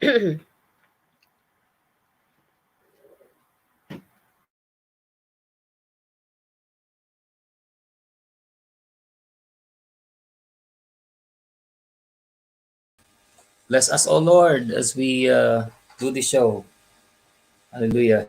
Bless us, O Lord, as we do the show. Hallelujah.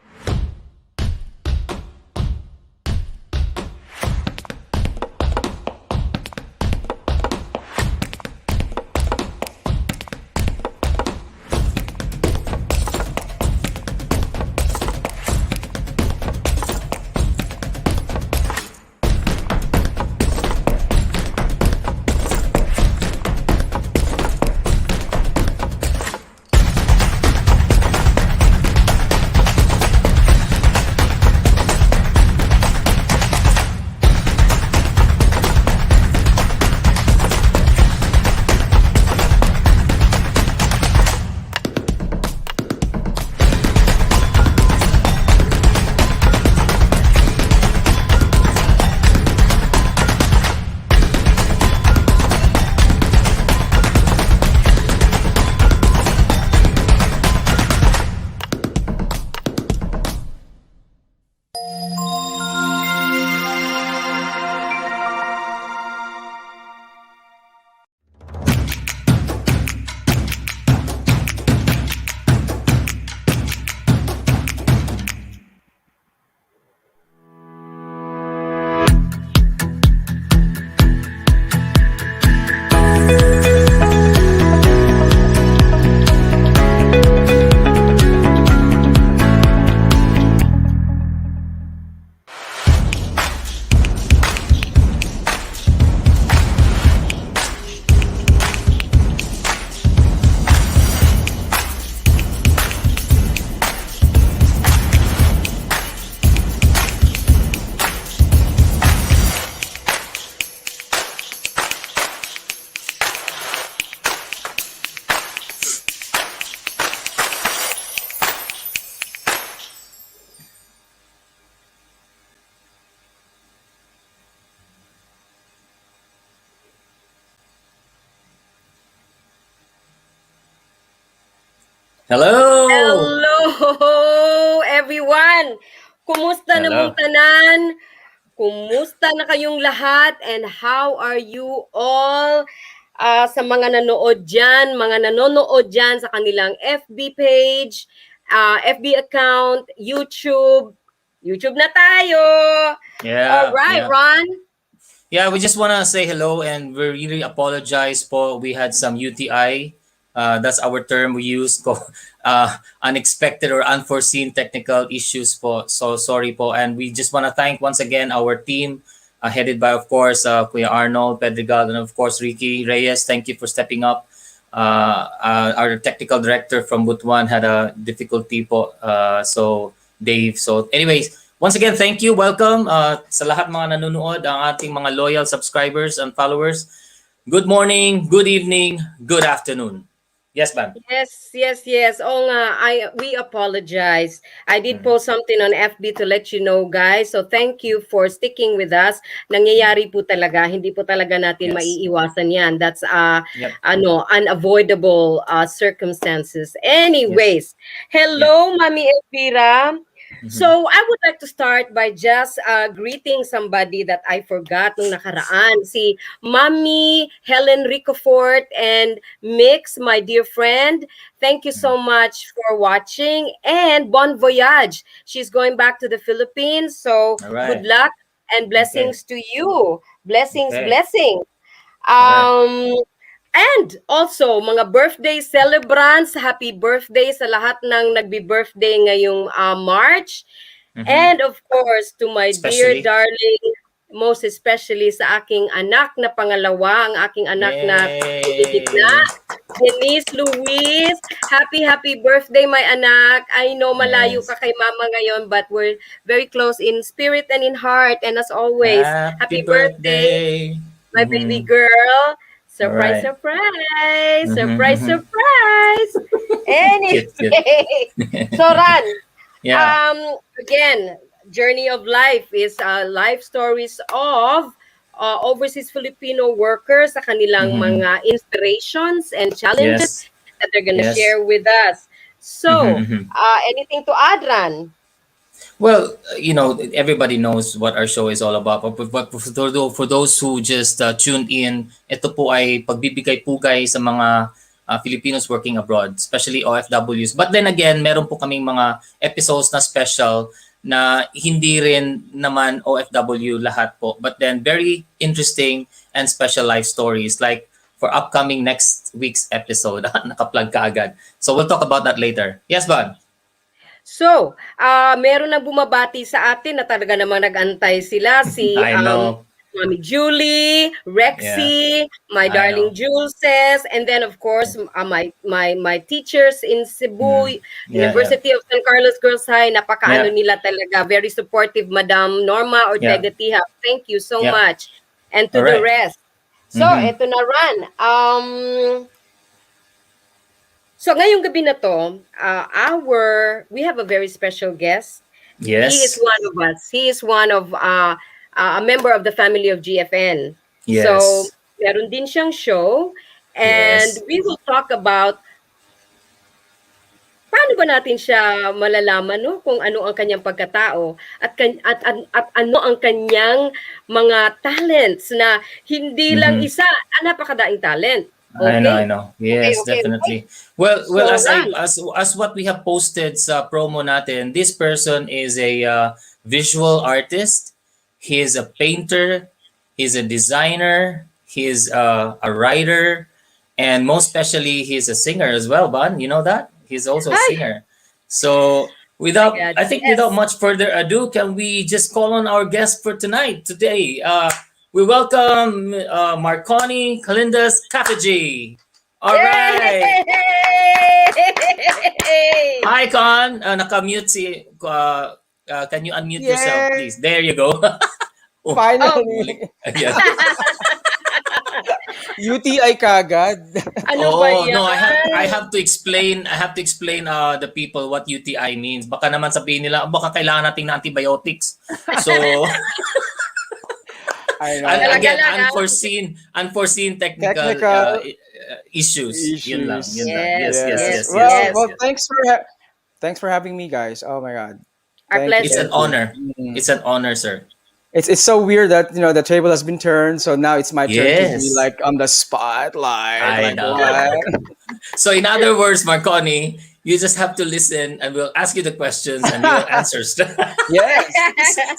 Hello! Hello, everyone! Kumusta namong Hello. tanan? Kumusta na kayong lahat? And how are you all? Sa mga nanood dyan, mga nanonood dyan sa kanilang FB page, FB account, YouTube. YouTube na tayo! Yeah, Alright, yeah. Ron? Yeah, we just want to say hello and we really apologize po. We had some UTI. That's our term we use ko. Unexpected or unforeseen technical issues po. So sorry po. And we just want to thank once again our team headed by, of course, Kuya Arnold Pedregal and, of course, Ricky Reyes. Thank you for stepping up. Our technical director from Butuan had a difficulty po. So Dave. So anyways, once again, thank you. Welcome sa lahat mga nanonood, ang ating mga loyal subscribers and followers. Good morning, good evening, good afternoon. Yes, ma'am. Yes. Oo nga, we apologize. I did post something on FB to let you know, guys. So thank you for sticking with us. Nangyayari po talaga, hindi po talaga natin maiiwasan 'yan. That's unavoidable circumstances. Anyways, hello Mami Elvira. So I would like to start by just greeting somebody that I forgot nung nakaraan. Si Mami Helen Ricofort and Mix, my dear friend. Thank you so much for watching. And bon voyage. She's going back to the Philippines. So good luck and blessings to you. Blessings. And also, mga birthday celebrants, happy birthday sa lahat ng nagbi-birthday ngayong March. And of course, to my dear darling, most especially sa aking anak na pangalawa, ang aking anak na na Denise Luis. Happy birthday, my anak. I know malayo ka kay mama ngayon, but we're very close in spirit and in heart. And as always, happy birthday, my baby girl. Surprise. Anyway, so Ran, again, Journey of Life is life stories of overseas Filipino workers sa kanilang mga inspirations and challenges. that they're gonna Yes. share with us. So, Mm-hmm. anything to add, Ran? Well, everybody knows what our show is all about. But for those who just tuned in, ito po ay pagbibigay pugay sa mga Filipinos working abroad, especially OFWs. But then again, meron po kaming mga episodes na special na hindi rin naman OFW lahat po. But then very interesting and special life stories like for upcoming next week's episode. Naka-plug ka agad. So we'll talk about that later. Yes, Bud? So, meron nang bumabati sa atin na talaga namang nag-antay sila, si I know. Mami Julie, Yeah, Rexy, my I darling know. Juleses, and then of course my teachers in Mm. Cebu, Yeah, yeah, University of San Carlos Girls High, napakaano yeah, nila talaga, very supportive, Madam Norma yeah, Ortega Tihap. Thank you so yeah. much. And to All the right. rest. So, Mm-hmm. eto na Ran. So ngayong gabi na to, we have a very special guest. He is Yes. one of us. He is one of a member of the family of GFN. So Yes. meron din siyang show and Yes. we will talk about paano ba natin siya malalaman no kung ano ang kanyang pagkatao at ano ang kanyang mga talents na hindi lang Mm-hmm. isa, napakadaing talent. I know. I Okay? know. Okay, Yes, okay, okay. definitely. Well, So, as I Ran, as what we have posted sa promo natin, this person is a visual artist. He is a painter. He's a designer. He's a writer, and most especially, he's a singer as well. Ban, you know that he's also a ay, singer. So, my without God, I think without yes. much further ado, can we just call on our guest for tonight today? We welcome Marconi Kalindas Kafiji. All right. Yay! Hi, Con. Naka-mute si... can you unmute yourself, Yay! please? There you go. Oh, Oh, muli. Finally! Ayan. UTI kagad. ano ba Oh, no, I yan? have to explain the people what UTI means. Baka naman sabihin nila, baka kailangan nating na antibiotics. So, I know. Talaga again, lang, unforeseen technical Technical issues. Yun lang, issues. yun lang. Yes, Yes, yes, Yes. yes, yes, yes, Well, yes, yes. well, yes. thanks for having me, guys. Oh my God. Our Thank you, It's pleasure. an thank you. honor. Mm. It's an honor, sir. It's so weird that the table has been turned, so now it's my turn to be Yes. like on the spotlight. I Like know. what? So in other words, Marconi, you just have to listen and we'll ask you the questions and you'll answer. So Yes,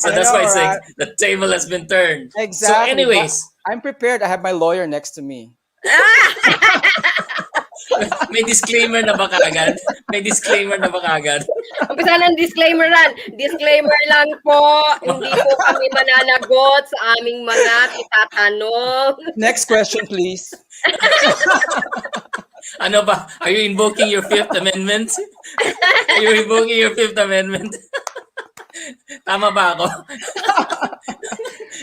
I that's know, why it's like right? the table has been turned. So Exactly. But anyways, I'm prepared. I have my lawyer next to me. may disclaimer na ba kaagad? May disclaimer na ba kaagad? Umpisa ng disclaimer ran. Disclaimer lang po, hindi po kami mananagot sa aming mga itatanong. Next question, please. Ano ba? Are you invoking your Fifth Amendment? Are you invoking your Fifth Amendment? Tama ba ako?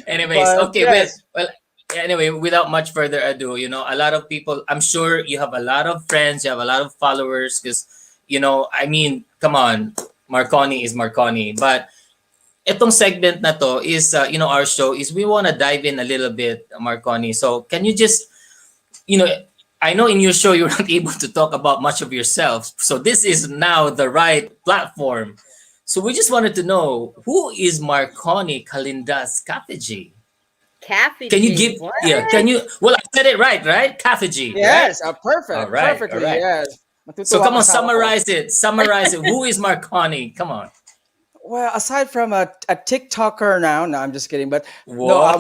Anyways, But okay, yes, well, anyway, without much further ado, a lot of people, I'm sure you have a lot of friends, you have a lot of followers, because, I mean, come on, Marconi is Marconi. But itong segment na to is, our show is we want to dive in a little bit, Marconi. So can you just, I know in your show you're not able to talk about much of yourself. So this is now the right platform. So we just wanted to know, who is Marconi Kalindas Kafiji? Cafe Can you G. give? What? Yeah. Can you? Well, I said it right? Kafiji, right? yes, perfect, All right. All perfectly, right. yes. So Matutuwa come ang on, asawa ko. summarize it. Who is Marconi? Come on. Well, aside from a TikToker now, no, I'm just kidding. But no, What?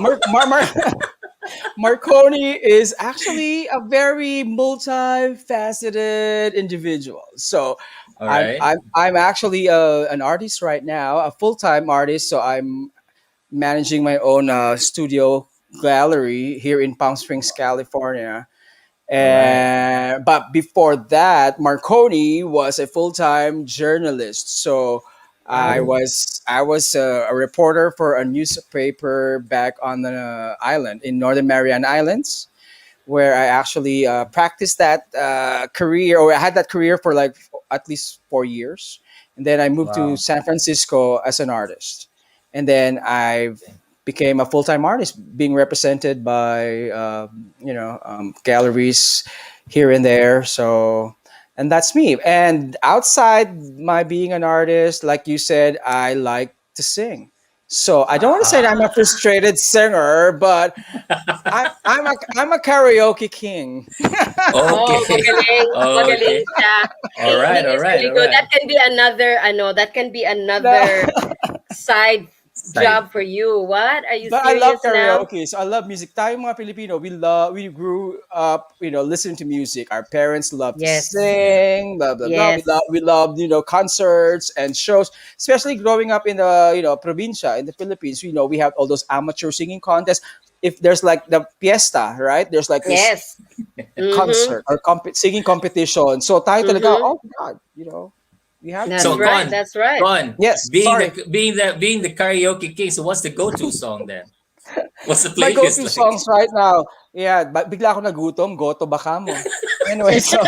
Marconi is actually a very multifaceted individual. So All I'm right. I'm I'm actually an artist right now, a full time artist. So I'm managing my own studio gallery here in Palm Springs, California. All right. And but before that, Marconi was a full-time journalist. So I Oh. was I was a reporter for a newspaper back on the island in Northern Mariana Islands, where I actually practiced that career, or I had that career for like at least 4 years, and then I moved to Wow. San Francisco as an artist, and then I became a full time artist, being represented by galleries here and there. So And that's me. And outside my being an artist, like you said, I like to sing. So I don't want to say that I'm a frustrated singer, but I'm a karaoke king. Oh, Okay. magaling. Magaling Okay. siya. All He right. All is right. really All good. right. That can be another, that can be No. another side Side. job for you. What? Are you But I love serious now? karaoke. So I love music. Tayong mga Pilipino, we grew up, listening to music. Our parents love to Yes. sing, blah blah blah. Yes. We love, concerts and shows. Especially growing up in the, provincia in the Philippines. We have all those amateur singing contests. If there's like the fiesta, right? There's like this Yes. Mm-hmm. concert or singing competition. So tayo talaga, Mm-hmm. oh God, we have That's So to. right. Con, That's right. Con, Yes, being sorry. the karaoke king. So what's the go-to song then? What's the My playlist go-to like? songs right now. Yeah, bigla ako nagutom, goto baka mo. Anyway, so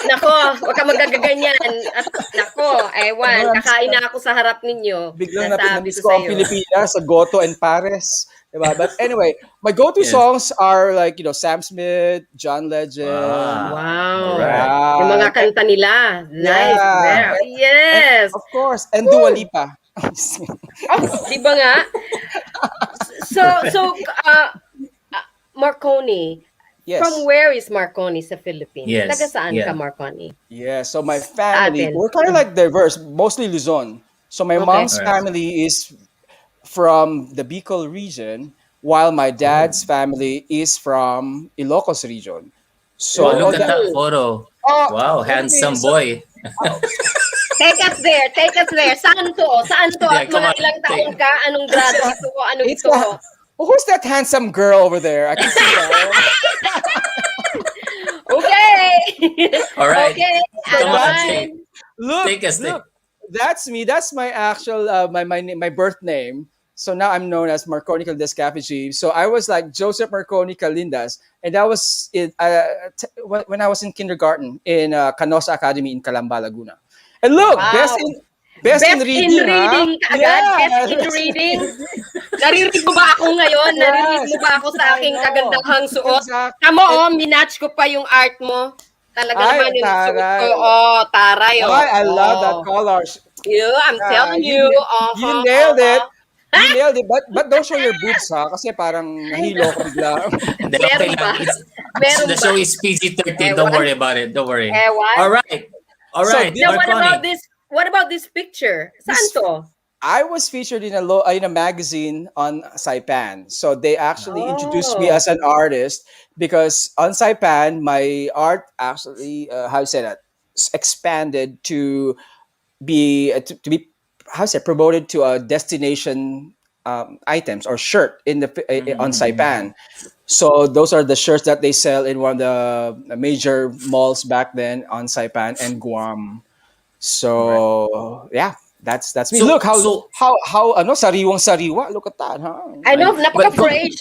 Nako, wag ka magagaganyan. At nako, ewan, kakain na ako sa harap ninyo. biglang Nasabi namiss ko ko ang sa'yo. Pilipinas sa Goto and Pares. Diba? But anyway, my go-to Yes. songs are like, Sam Smith, John Legend. All Wow. right. Yung Yeah. mga kanta nila. Nice. Yeah. There. And Yes. of course, and Dua Woo. Lipa. Oh, di ba nga? So, Marconi, from Yes. where is Marconi sa Philippines? Taga Yes. saan ka, Yeah. Marconi? Yeah, so my Sa family, atin. we're kind of like diverse, mostly Luzon. So my Okay. mom's All right. family is from the Bicol region, while my Oh. dad's family is from Ilocos region. Wow, So, look at that, that Mm. photo. oh, Wow, what do you mean? handsome So, boy. oh, Take us there. Take us there. Saan to? Saan to? Yeah, At come mga on. ilang taon Take. ka? Anong it's grado a, ito? Ano it's ito? a, who's that handsome girl over there? I can see that. Okay. All right. Okay. So Come on, that's take. me. Look, Take us, look, take. that's me. That's my actual my birth name. So now I'm known as Marconi Caldas Capici. So I was like Joseph Marconi Calindas, and that was it when I was in kindergarten in Canosa Academy in Calamba, Laguna. And look, best Wow. in best in Best in reading, huh? reading ka agad? Best Yeah, in best in reading? reading. Naririnig mo ba ako ngayon? Naririnig Yes, mo ba ako sa I aking know. kagandahang suot? Exactly. Tama minatch ko pa yung art mo. Talaga Ay, naman yung suot ko. taray. Oh, taray. I love that Oh. color. I'm Yeah, telling you. you nailed it. You nailed it. But don't show your boobs, ha? Kasi parang Ay, nahilo ko bigla. Hindi, okay meron ba? lang. Meron The ba? show is PG-13. Don't Ewan. worry about it. Don't worry. Ewan. All right. All So right. Now, what about Marconi. this? What about this picture? Saan This to? I was featured in a magazine on Saipan. So they actually introduced me Oh. as an artist because on Saipan my art actually how you say that expanded to be how you say promoted to a destination items or shirt on Saipan. So those are the shirts that they sell in one of the major malls back then on Saipan and Guam. All right. So yeah, that's me. So, Look how so, how ano sariwang sariwa. Look at that, huh? I know, but napaka-fresh.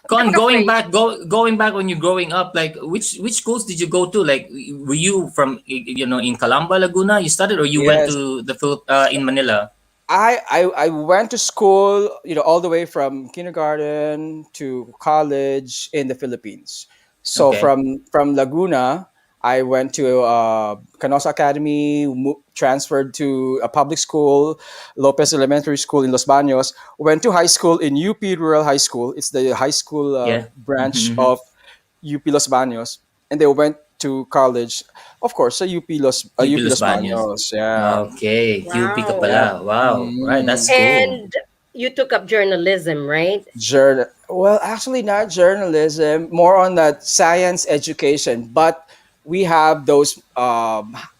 Con, going Napaka-fresh. back, going back when you're growing up, like which schools did you go to? Like, were you from in Calamba, Laguna? You started, or you went Yes, to the in Manila? I went to school, all the way from kindergarten to college in the Philippines. So Okay. from Laguna, I went to Canosa Academy, transferred to a public school, Lopez Elementary School in Los Baños. Went to high school in UP Rural High School. It's the high school Yeah. branch of UP Los Baños, and they went to college, of course, sa UP UP Los Los Baños. Baños. Yeah, Okay. UP ka Wow. yeah. pala. Wow. Right. Mm. That's cool. And you took up journalism, right? Well, actually, not journalism, more on that science education. But we have those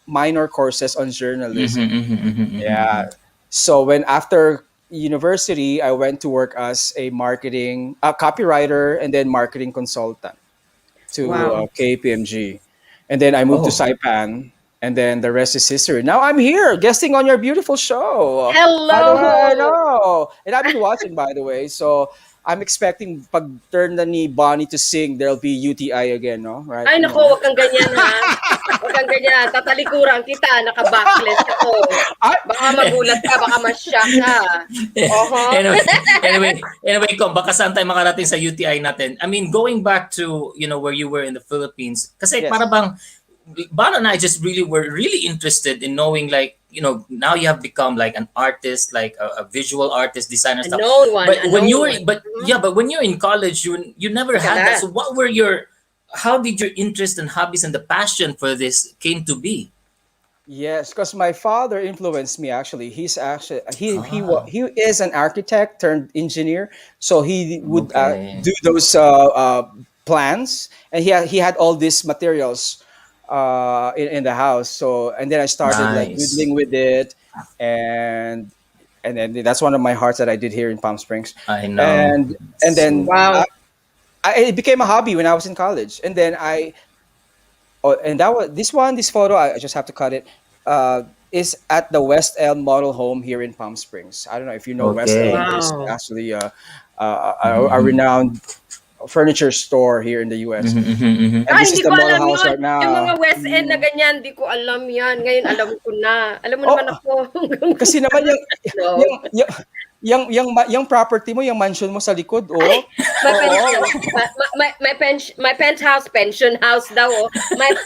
minor courses on Mm-hmm, journalism. mm-hmm, mm-hmm, mm-hmm. Yeah. So when after university, I went to work as a copywriter and then marketing consultant to Wow. KPMG. And then I moved to Oh. Saipan. And then the rest is history. Now I'm here guesting on your beautiful show. By the way, I Hello. know. And I've been watching, by the way. So I'm expecting pag turn na ni Bonnie to sing, there'll be UTI again, no? Right? Ay, nako, No. wag kang ganyan, ha? Wag kang ganyan. Tatalikuran kita, naka-backless ako. I, Baka magulat ka, baka ma-shock ka. Oho. anyway, anyway, kung baka saan tayo makarating sa UTI natin. I mean, going back to, where you were in the Philippines, kasi yes. para bang, Bano and I just were really interested in knowing, like, now you have become like an artist, like a visual artist, designer A stuff. known one, But a when known you were, one. but yeah, but when you're in college, you never Look at had that. that. So how did your interest and hobbies and the passion for this came to be? Yes, because my father influenced me. Actually, he's actually Ah, he is an architect turned engineer. So he would okay. do those plans, and he had all these materials in the house. So and then I started like Nice. doodling with it, and and then that's one of my hearts that I did here in Palm Springs, I know. and and So, then Wow. it became a hobby when I was in college, and then and that was this photo. I just have to cut it. Is at the West Elm Model Home here in Palm Springs. I don't know if you know West okay. Elm is Wow. actually a Mm-hmm, renowned furniture store here in the U.S. mm-hmm, mm-hmm, mm-hmm. And Ay, this is hindi the ko model alam house yun. right Yung mga now. West End na ganyan, hindi ko alam yan. Ngayon, alam ko na. Alam mo naman Oh, ako. kasi naman No. yung yung yung property mo, yung mansion mo sa likod, Ay, oh. my Oo. pension. My penthouse, pension house daw. Oh.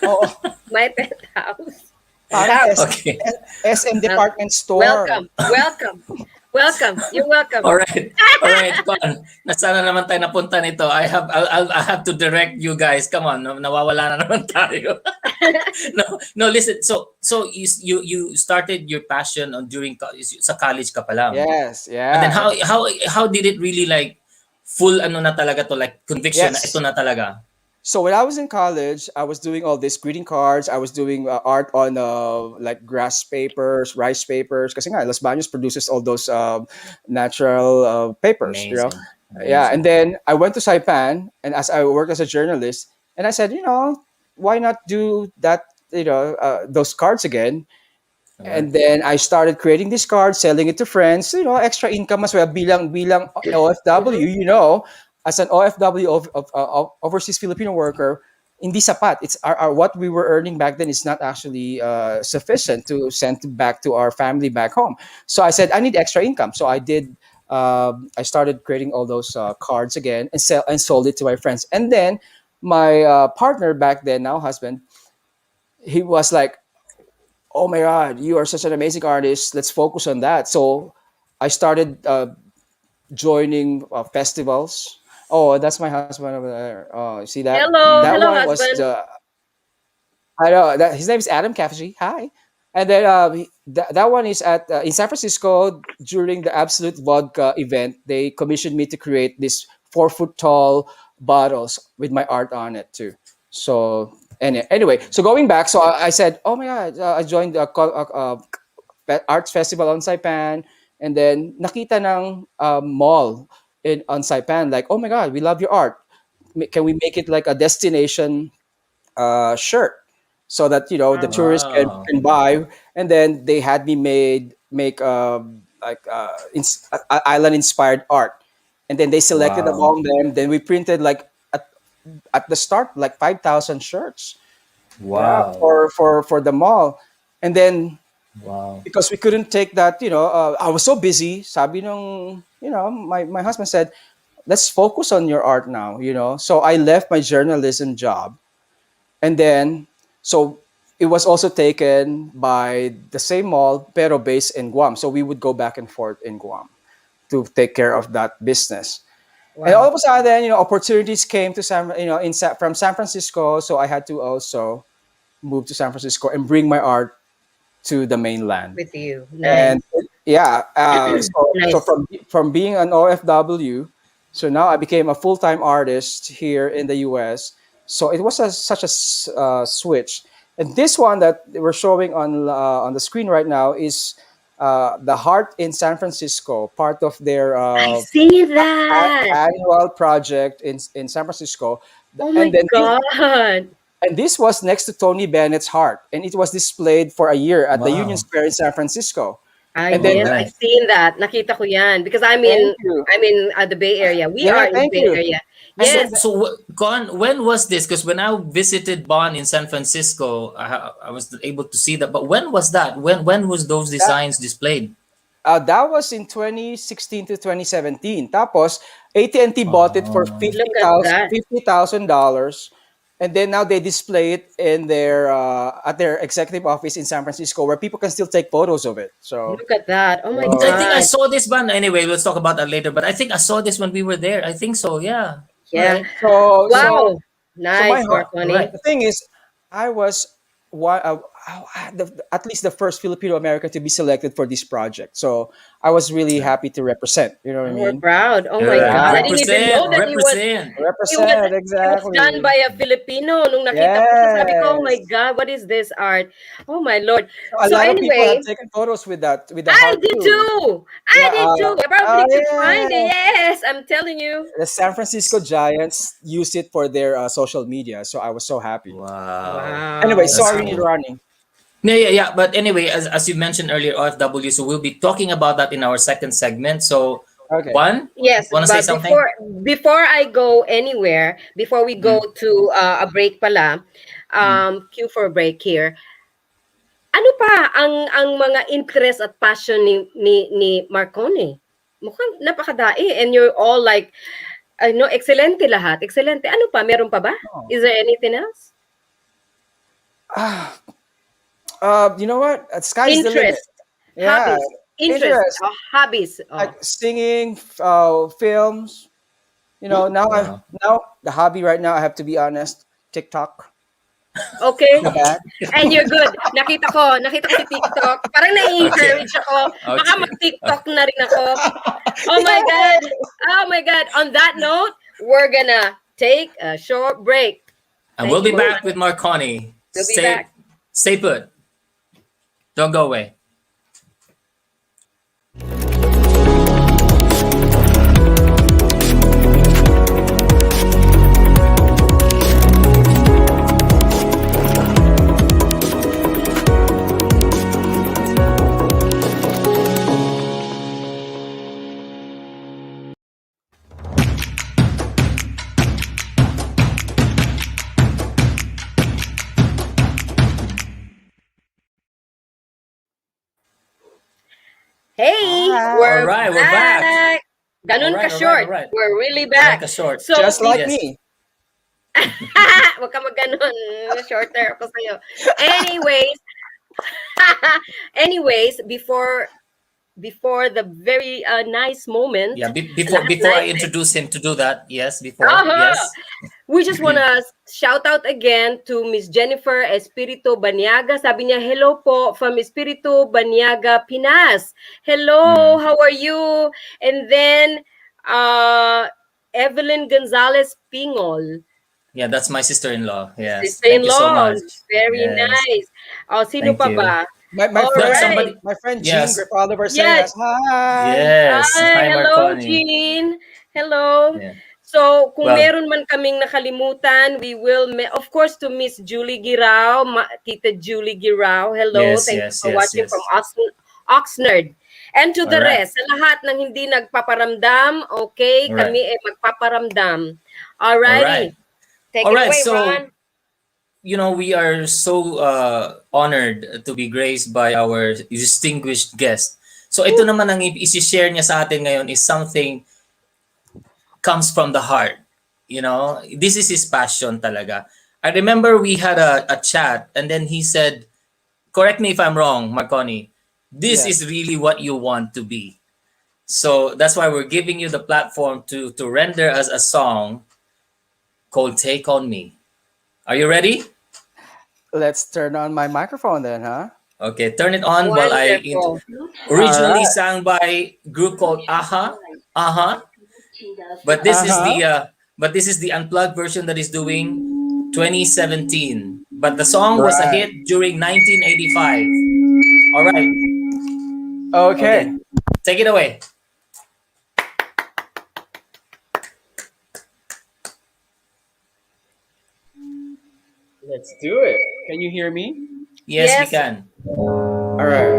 Oo. My penthouse. Parang Wow. Okay. SM Well, department store. welcome. Welcome. Welcome. You're welcome. All right. All right, Con. Nasana naman tayo napunta nito. I have to direct you guys. Come on, nawawala na naman tayo. No, listen. So you started your passion on during sa college ka pa lang. Yes, And then yeah. how did it really, like, full ano na talaga to, like, conviction na ito Yes. na talaga? So when I was in college, I was doing all these greeting cards. I was doing art on like grass papers, rice papers. Kasi nga, Los Baños produces all those natural papers, you know. Amazing. Yeah, and Amazing. then I went to Saipan, and as I worked as a journalist, and I said, why not do that, those cards again? All right. And then I started creating these cards, selling it to friends, extra income as well. Bilang OFW, Mhm. as an OFW of overseas Filipino worker, hindi sapat. It's what we were earning back then is not actually sufficient to send back to our family back home. So I said I need extra income. So I did. I started creating all those cards again and sold it to my friends. And then my partner back then, now husband, he was like, oh my god, you are such an amazing artist, let's focus on that. So I started joining festivals. Oh, that's my husband over there. Oh, you see that? Hello. That Hello, one was husband. the I know that his name is Adam Kafji. Hi. And then that one is at in San Francisco during the Absolute Vodka event. They commissioned me to create these 4 foot tall bottles with my art on it too. So anyway, so going back, so I said, oh my god, I joined the arts festival on Saipan, and then nakita ng mall in on Saipan, like, oh my god, we love your art. Can we make it like a destination shirt so that the Wow. tourists Wow. can buy? And then they had me make like island inspired art, and then they selected Wow. among them. Then we printed like at the start like 5,000 shirts, yeah, Wow. for the mall. And then Wow. because we couldn't take that, I was so busy, sabi nung, my husband said, let's focus on your art now, so I left my journalism job. And then, so it was also taken by the same mall, pero based in Guam. So we would go back and forth in Guam to take care of that business. And all Wow. of a sudden, opportunities came to from San Francisco. So I had to also move to San Francisco and bring my art to the mainland. With you. And Nice. yeah, so Nice. from being an OFW, so now I became a full time artist here in the U.S. So it was such a switch. And this one that we're showing on the screen right now is the Heart in San Francisco, part of their I see that. annual project in San Francisco. Oh my And then God. this was next to Tony Bennett's Heart, and it was displayed for a year at the Union Wow. Square in San Francisco. And then Yes, Alright. I've seen that. Nakita ko yan because thank you. I'm in the Bay Area. We Yeah, are in the thank Bay you. Area. And So, Yes. then Con, when was this? Because when I visited Bon in San Francisco, I was able to see that. But when was that? When was those that designs displayed? that was in 2016 to 2017. Tapos AT&T bought it for Oh, Look at that. $50,000, and then now they display it in their at their executive office in San Francisco, where people can still take photos of it. So, Look at that. Oh my I think I God. saw this band. Anyway, let's talk about that later. But I think I saw this when we were there. I think so. Yeah. All Yeah. right. so, so, Wow. so my Nice, All Marconi. right. the thing is, I was one, at least the first Filipino American to be selected for this project. So I was really Yeah. happy to represent. You know what I Oh, we're mean? proud. Oh my Good. God. I Yeah, didn't even know Represent. that Represent. he was represent it was done exactly. by a Filipino. Nung nakita ko siya, sabi ko, oh my Yes. God, what is this art? Oh my Lord. So a So lot of people have anyway, taken photos with that, with the I heart did too. too. I Yeah. did too. I Oh probably could find it. yeah. Yes, I'm telling you. The San Francisco Giants used it for their social media, so I was so happy. Wow. Anyway, Wow. That's sorry, Wow. cool. Ronnie. Yeah, yeah, yeah. But anyway, as you mentioned earlier, OFW, so we'll be talking about that in our second segment. So, Okay. Juan, Yes, want to say but something? before I go anywhere, before we go Mm, to a break pala, mm. cue for a break here. Ano pa ang mga interest at passion ni Marconi? Mukhang napakadai and you're all like ano, excelente lahat. Excelente. Ano pa? Meron pa ba? Oh. Is there anything else? Ah, you know what? Sky's the limit. Interest, Yeah, hobbies, interest, interest hobbies. like Oh. singing, films. You know, Hmm? Wow. now the hobby right now. I have to be honest. TikTok, Okay. the bad. And you're good. Nakita ko si TikTok. Parang Okay. nai-encourage ako. Baka Okay. mag-TikTok na rin ako. Oh my God. Yeah. Oh my God. On that note, we're gonna take a short break. And Thank we'll you, be back Marconi. with Marconi. We'll be back. Stay put. Don't go away. Hey, All Hi. we're right, we're back. back. All Ganun right, ka all right, all short. right. We're really Ganun back. ka short. So, Just like Yes. me. wag ka mag-ganon. Shorter ako sa'yo. Anyways, anyways, before the very nice moment, Yeah, sa before lahat before I natin. introduce him to do that, yes, before, Aha! yes. We just wanna shout out again to Miss Jennifer Espiritu Baniaga. Sabi niya, hello po from Espiritu Baniaga, Pinas. Hello, Mm. how are you? And then, Evelyn Gonzalez Pingol. Yeah, that's my sister-in-law. Yes. Thank you so Sister-in-law. much. Very Yes. nice. Oh, sino Thank pa you. ba? My All That friend, right. somebody my friend Jean yes. Griff Oliver saying Yes. us hi. Yes. Hi, Hi hello, Marconi. Jean. Hello. Yeah. So, kung Well, meron man kaming nakalimutan, we will, of course, to Miss Julie Girao, Tita Julie Girao, hello. yes, Thank you yes, for yes, watching from yes. Oxnard. And to All the right. rest, sa lahat ng hindi nagpaparamdam, okay, All right. kami ay magpaparamdam. All right. Alrighty. Take All it right. away, So, Ron. we are so honored to be graced by our distinguished guest. So, ito Woo. naman ang isi-share niya sa atin ngayon is something comes from the heart. This is his passion talaga. I remember we had a chat and then he said, correct me if I'm wrong, Marconi, this Yes. is really what you want to be. So that's why we're giving you the platform to render us a song called Take On Me. Are you ready? Let's turn on my microphone then, huh? Okay, turn it on while Wonderful. All originally right. sang by group called Aha, Aha, but this is Uh-huh. the unplugged version that is doing 2017. But the song was a Right. hit during 1985. All right. Okay. Okay. Take it away. Let's do it. Can you hear me? Yes, we Yes. can. All right.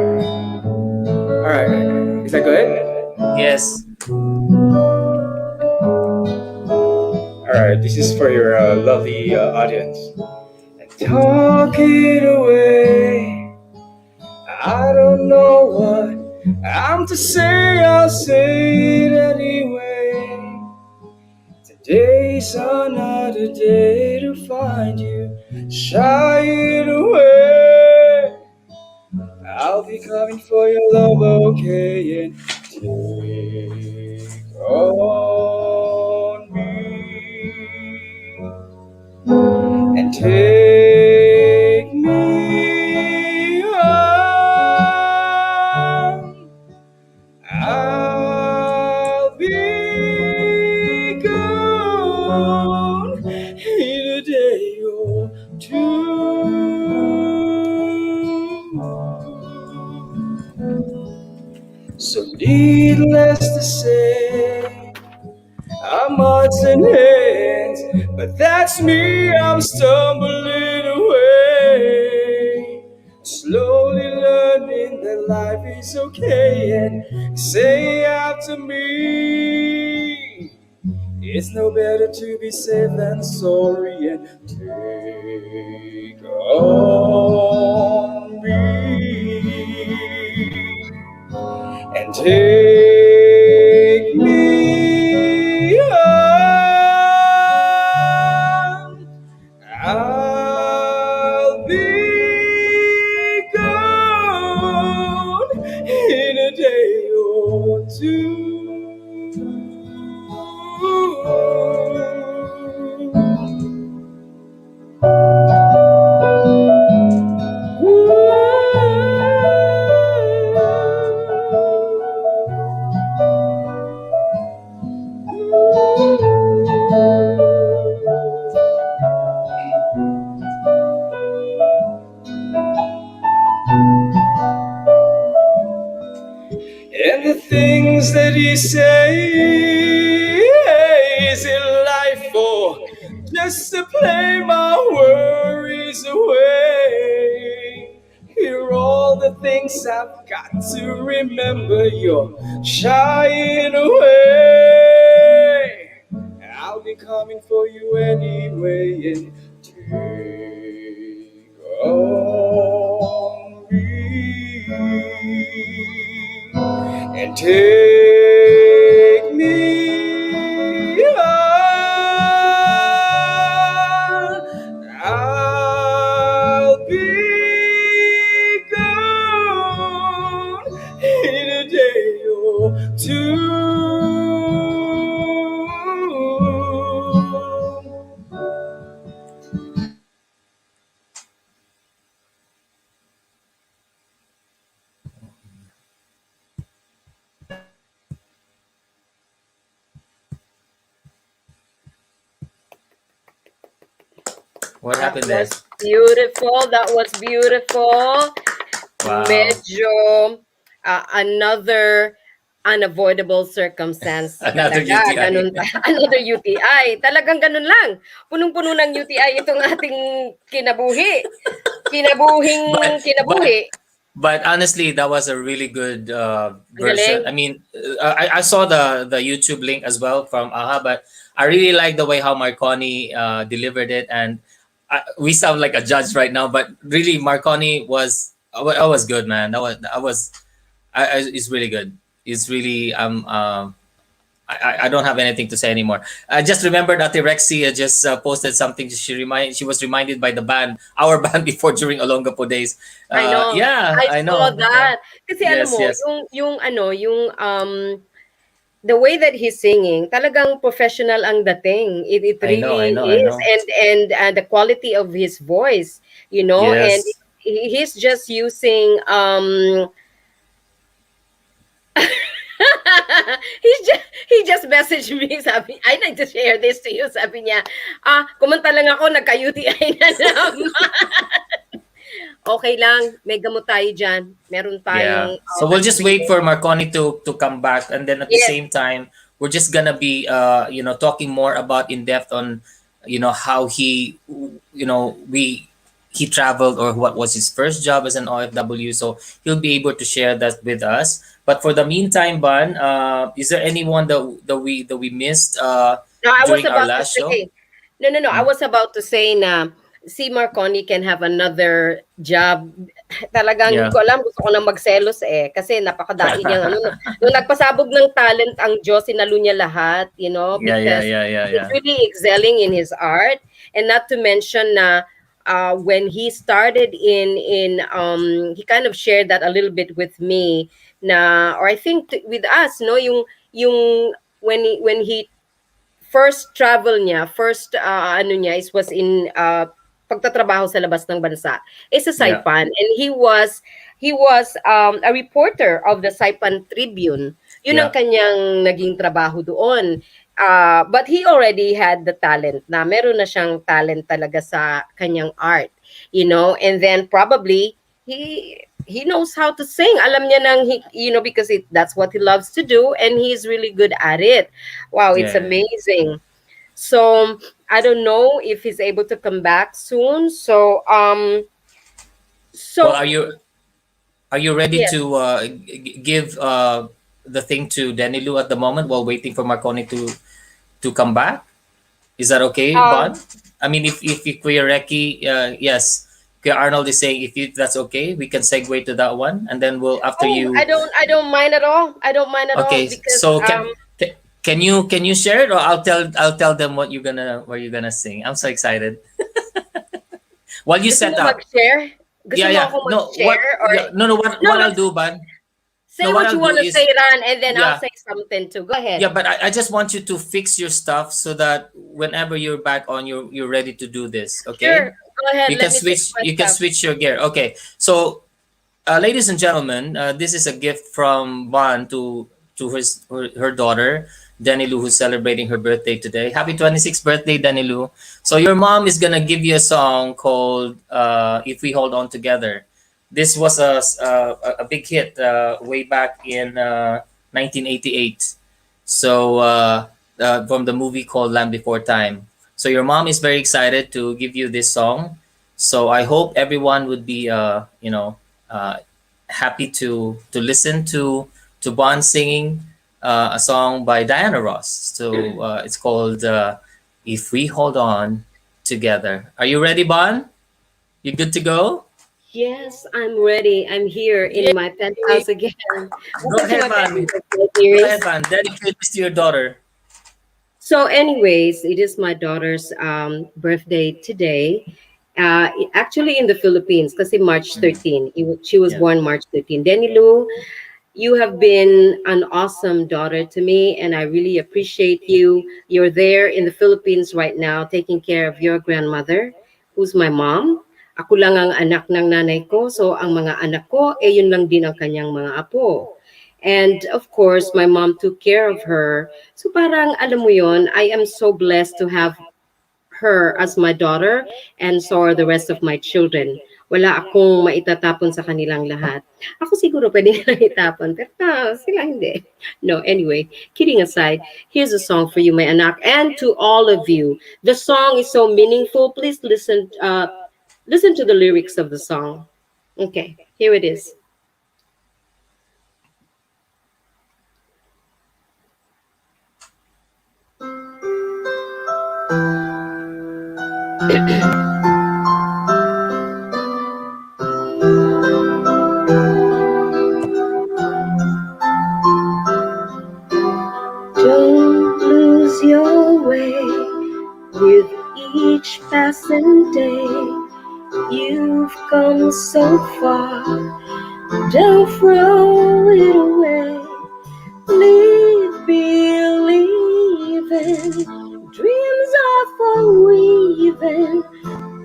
All right. Is that good? Yes. All right. This is for your lovely audience. Talk it away. I don't know what I'm to say. I'll say it anyway. Today's another day to find you. Shy it away. I'll be coming for your love, okay? And take on me and take me on. I'll be gone in a day or two. So needless to say, I'm odds and ends, but that's me, I'm stumbling away. Slowly learning that life is okay, and say after me, it's no better to be safe than sorry, and take on me and take me on. I'll be gone in a day or two. And the things that you say, is it life or just to play my worries away? Hear all the things I've got to remember. You're shying away. I'll be coming for you anyway, and take on me and take me on. I'll be gone in a day or two. What That happened there? was beautiful. That was beautiful. Wow. Medyo another unavoidable circumstance Another talaga. UTI. Ganun another UTI. Talagang ganun lang. Punong-puno ng UTI itong ating kinabuhi. but but Kinabuhi. but honestly, that was a really good Ang version. galing. I mean, I saw the YouTube link as well from AHA, but I really like the way how Marconi delivered it, and we sound like a judge right now, but really Marconi was that was good, man. It's really good. It's really I don't have anything to say anymore. I just remembered Ate Rexy just posted something. She was reminded by the band, our band before during Olongapo days. I know. Yeah, I I saw know. Yeah. that. Kasi alam Yes, mo, yes. yung the way that he's singing, talagang professional ang dating. It I know, I really know, I is, know. and the quality of his voice, and Yes. he's just using he just messaged me, sabi, I'd like to share this to you, sabi niya, kumanta lang ako, nagka-UTI na naman. Okay lang, may gamot tayo dyan. Meron Yeah. tayong So we'll just wait antibiotic. for Marconi to come back, and then at the Yes, same time, we're just gonna be talking more about in depth on how he we he traveled or what was his first job as an OFW. So he'll be able to share that with us. But for the meantime, Ban, is there anyone that we missed No, I was during our about to last show? say, no. I Mm. was about to say na si Marconi can have another job. Talagang hindi Yeah. ko alam, gusto ko lang magselos eh. Kasi napakadami niyang ano. Nung nagpasabog ng talent ang Diyos, sinalo niya lahat, Yeah, yeah, because yeah, yeah, he's yeah. really excelling in his art. And not to mention na when he started he kind of shared that a little bit with me na, or I think with us, no, yung when he first travel niya, first ano niya was in pagtatrabaho sa labas ng bansa is sa Yeah. Saipan, and he was a reporter of the Saipan Tribune. Yun ang Yeah. kanyang naging trabaho doon. But he already had the talent, na meron na siyang talent talaga sa kanyang art, and then probably he knows how to sing. Alam niya nang because that's what he loves to do, and he's really good at it. Wow, it's Yeah. amazing. So I don't know if he's able to come back soon. So Well, so are you ready yes. to give the thing to Denilu at the moment while waiting for Marconi to come back? Is that okay, Um Bon? I mean, if Kuya Reki, yes, Kuya Arnold is saying if that's okay, we can segue to that one, and then we'll after oh, I you. don't mind at all. I don't mind at all Okay, because so can you share it, or I'll tell them what you're gonna sing. I'm so excited. While you gusto set mo up, mag-share? Gusto yeah, mo yeah, ako no, what, mag-share or yeah, no, no, what no, what no, I'll do, Ban? say No, what what you I'll do want to is, say, Ran, and then I'll yeah, say something too. Go ahead. yeah, but I just want you to fix your stuff so that whenever you're back on, you're ready to do this. Sure. Okay? Go ahead. You can Let me fix switch. my You can stuff. switch your gear. Okay. So, ladies and gentlemen, this is a gift from Bon to her daughter, Danilu, who's celebrating her birthday today. Happy 26th birthday, Danilu. So your mom is gonna give you a song called "If We Hold On Together." This was a big hit way back in 1988. So from the movie called Land Before Time. So your mom is very excited to give you this song. So I hope everyone would be uh, happy to listen to Bon singing a song by Diana Ross. So it's called "If We Hold On Together." Are you ready, Bon? You good to go? Yes, I'm ready. I'm here in Yay! my penthouse again. Go Welcome to ahead, my Bon. penthouse Go ahead, series. Bon. Dedicate this to your daughter. So, anyways, it is my daughter's birthday today. Actually, in the Philippines, kasi March Mhm. 13. She was Yeah. born March 13. Denny Lou, you have been an awesome daughter to me, and I really appreciate you. You're there in the Philippines right now, taking care of your grandmother, who's my mom. Ako lang ang anak ng nanay ko, so ang mga anak ko, yun lang din ang kanyang mga apo. And of course, my mom took care of her. So parang, alam mo yon, I am so blessed to have her as my daughter, and so are the rest of my children. Wala akong maitatapon sa kanilang lahat. Ako siguro pwede nilang itapon, pero sila hindi. No, anyway, kidding aside, here's a song for you, my anak, and to all of you. The song is so meaningful. Please listen to the lyrics of the song. Okay, here it is. Don't lose your way with each passing day. You've come so far, don't throw it away. Leave believing, dreams are for weaving,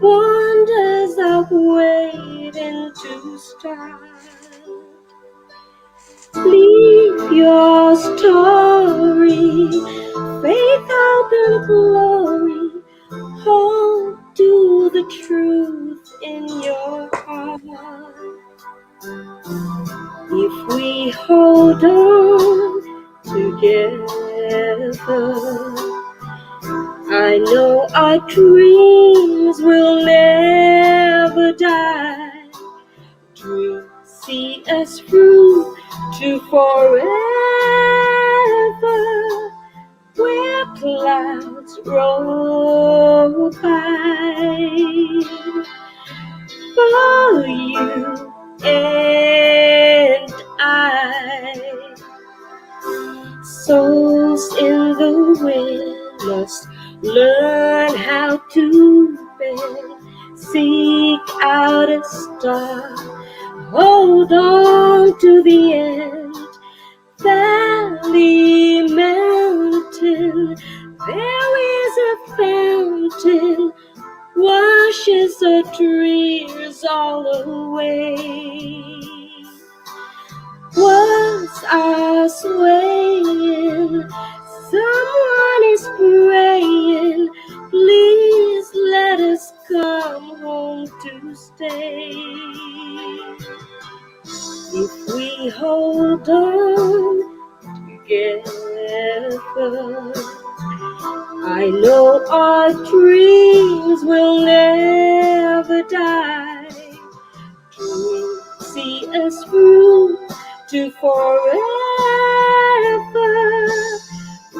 wonders are waiting to start. Leave your story, faith, hope, and glory. Hold to the truth in your heart. If we hold on together, I know our dreams will never never die. Dreams see us through to forever, where clouds roll by. For you and I, souls in the wind must learn how to bend. Seek out a star, hold on to the end. Valley, mountain, there is a fountain, washes the tears all away. Words are swaying, someone is praying, please let us come home to stay. If we hold on together, I know our dreams will never die. Dreams see us through to forever,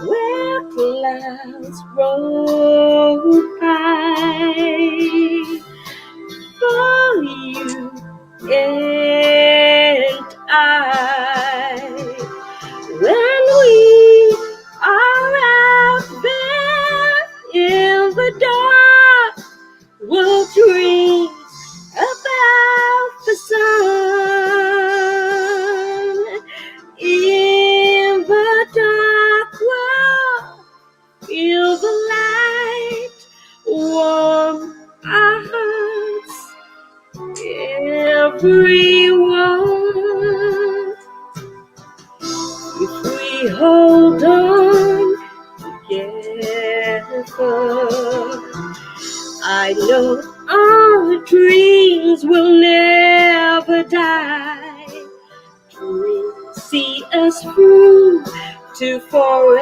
where clouds roll by. For you and I, when we are out there in the dark, we'll dream about the sun. In the dark world, feel the light warm our hearts. Everyone, if we hold on together, I know our dreams will never die. Dreams see us through to forever,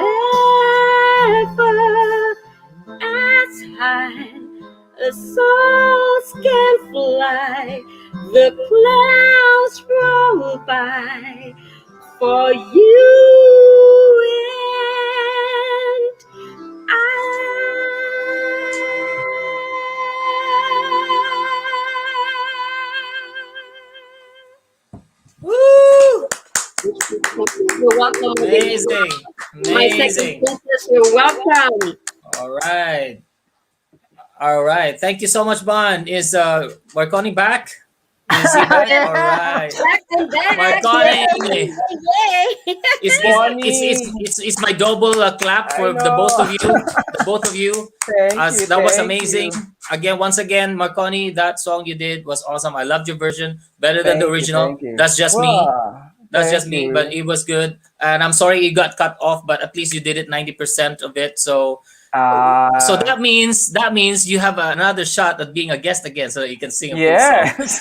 as high as souls can fly. The clouds roll by for you and Woo! You're welcome. Amazing. My second Amazing. princess, you're welcome. All right. All right. Thank you so much, Bon. Is Marconi back? Is he back? All right. Back and back. Marconi. Yay. It's my double clap I for the both know. of you. The both of you. Thank you. That was Thank amazing. you. Again, once again, Marconi, that song you did was awesome. I loved your version better than the Thank you. original. Thank you. That's just me. Wow. That's just Thank me, but you. it was good. And I'm sorry it got cut off, but at least you did it 90% of it. So Uh, that means you have another shot at being a guest again, so that you can sing a full song. yes.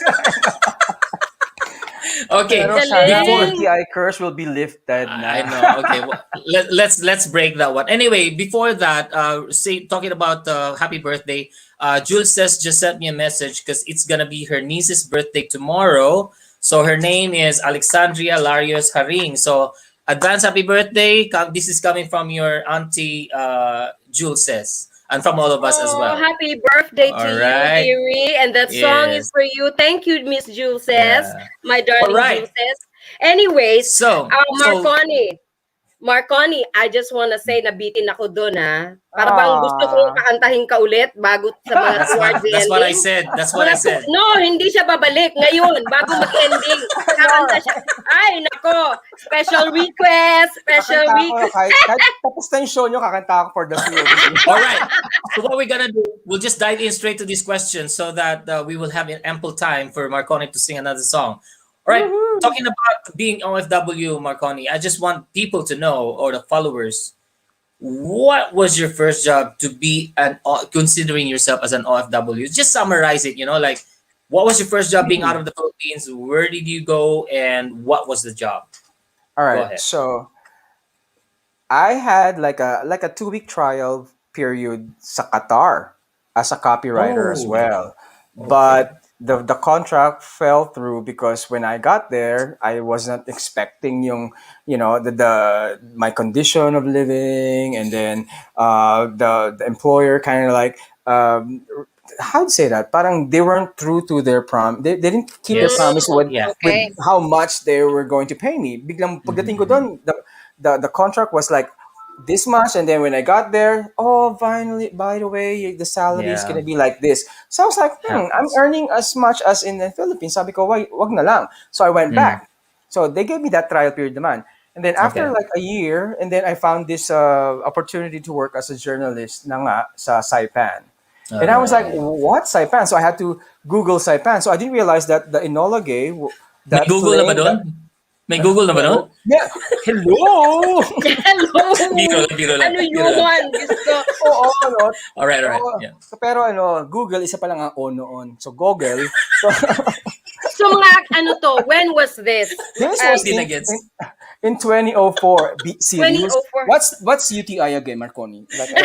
Okay, Pero sana ang before Galing. UTI curse will be lifted I na. know. Okay, well, let's break that one. Anyway, before that, talking about happy birthday. Jules says just sent me a message because it's gonna be her niece's birthday tomorrow. So her name is Alexandria Larios Haring. So advance happy birthday. This is coming from your auntie Jules says, and from all of us as Oh, well. happy birthday to All you, right. dearie. And that song is Yes. for you. Thank you, Miss Jules, Yeah. my All darling right. Jules. Anyways, So Marconi, I just want to say nabitin ako doon ha. Para bang gusto kong Ah. kakantahin ka ulit bago sa mga towards the that's what I ending. said. That's what I said. No, hindi siya babalik. Ngayon, bago mag-ending, kakanta siya. Ay, nako. Special request. Special Kakanta ako, request. kahit tapos na yung show nyo, kakanta ako for the few of you. All right. So what we're gonna do? We'll just dive in straight to these questions so that we will have ample time for Marconi to sing another song. All right. Talking about being OFW, Marconi, I just want people to know, or the followers, what was your first job to be considering yourself as an OFW? Just summarize it. Like what was your first job being out of the Philippines? Where did you go, and what was the job? All Go right. ahead. So I had like a 2 week trial period sa Qatar as a copywriter as Oh, well. okay. But the contract fell through because when I got there, I was not expecting yung the my condition of living, and then the employer kind of like how to say that? Parang they weren't true to their they didn't keep their Yes. promise with Yeah. Okay. how much they were going to pay me. Biglang pagdating ko doon, the contract was like this much, and then when I got there, oh, finally, by the way, the salary is Yeah. gonna be like this. So I was like, I'm Happens. earning as much as in the Philippines. Sabi ko, wag na lang. So I went Mm. back. So they gave me that trial period naman. And then after Okay. like a year, and then I found this opportunity to work as a journalist na nga sa Saipan. And I was like, Alright. what Saipan? So I had to Google Saipan. So I didn't realize that the Enola Gay, May that Google na ba plane, doon? May Google na ba doon? yeah, hello. Hello! Biro lang. Ano Biro lang. yun? Gusto. Oo, no? Alright. Oo. Yeah. Pero Google, isa pa lang ang O noon. So Google. So So mga ano to, when was this? this was Hindi na gets. in 2004. Serious? 2004. What's UTI again, Marconi? Like,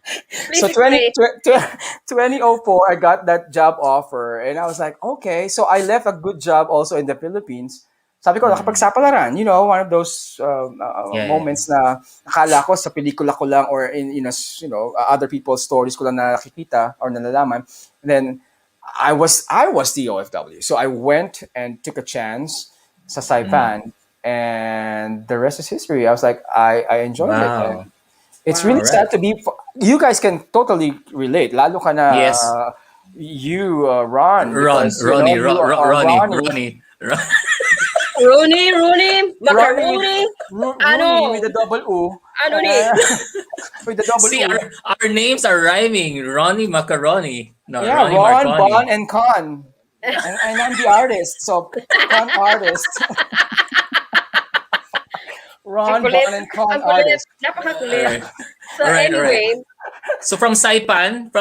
Please so explain. 2004, I got that job offer, and I was like, okay. So I left a good job also in the Philippines. Sabi ko, nakapagsapalaran, one of those Yeah. moments na akala ko sa pelikula ko lang or in other people's stories ko lang na nakikita or nalalaman. And then I was the OFW. So I went and took a chance sa Saipan, and the rest is history. I was like, I enjoyed it. And Wow. it's Wow. really sad to be. You guys can totally relate. Lalo ka na Yes. you, Ron, Ron, because Ronnie, you are Ronnie. Rooney, macaroni. Rooney with the double U. Ano ni? With the double See, U. our names are rhyming. Ronnie Macaroni. No, Yeah, Ronnie Ron, Marconi. Bon, and Con. And I'm the artist. So, Con artist. Ron, Ang kulit. Bon, and Con Ang kulit. artist. Napakakulit. Alright. So Alright. anyway, So from Saipan,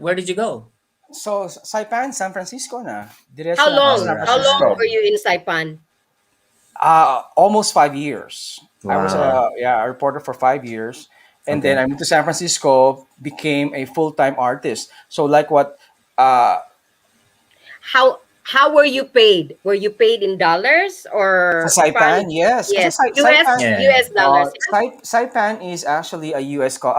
where did you go? So, Saipan, San Francisco na. Diretso how na long? ako sa San How long Francisco. were you in Saipan? Almost 5 years. I was Wow. a reporter for 5 years, and Okay. then I moved to San Francisco, became a full-time artist. So like what? Uh, How were you paid? Were you paid in dollars or sa Saipan, yes. Kasi Yes, US Saipan, Yeah. US dollars. Saipan is actually a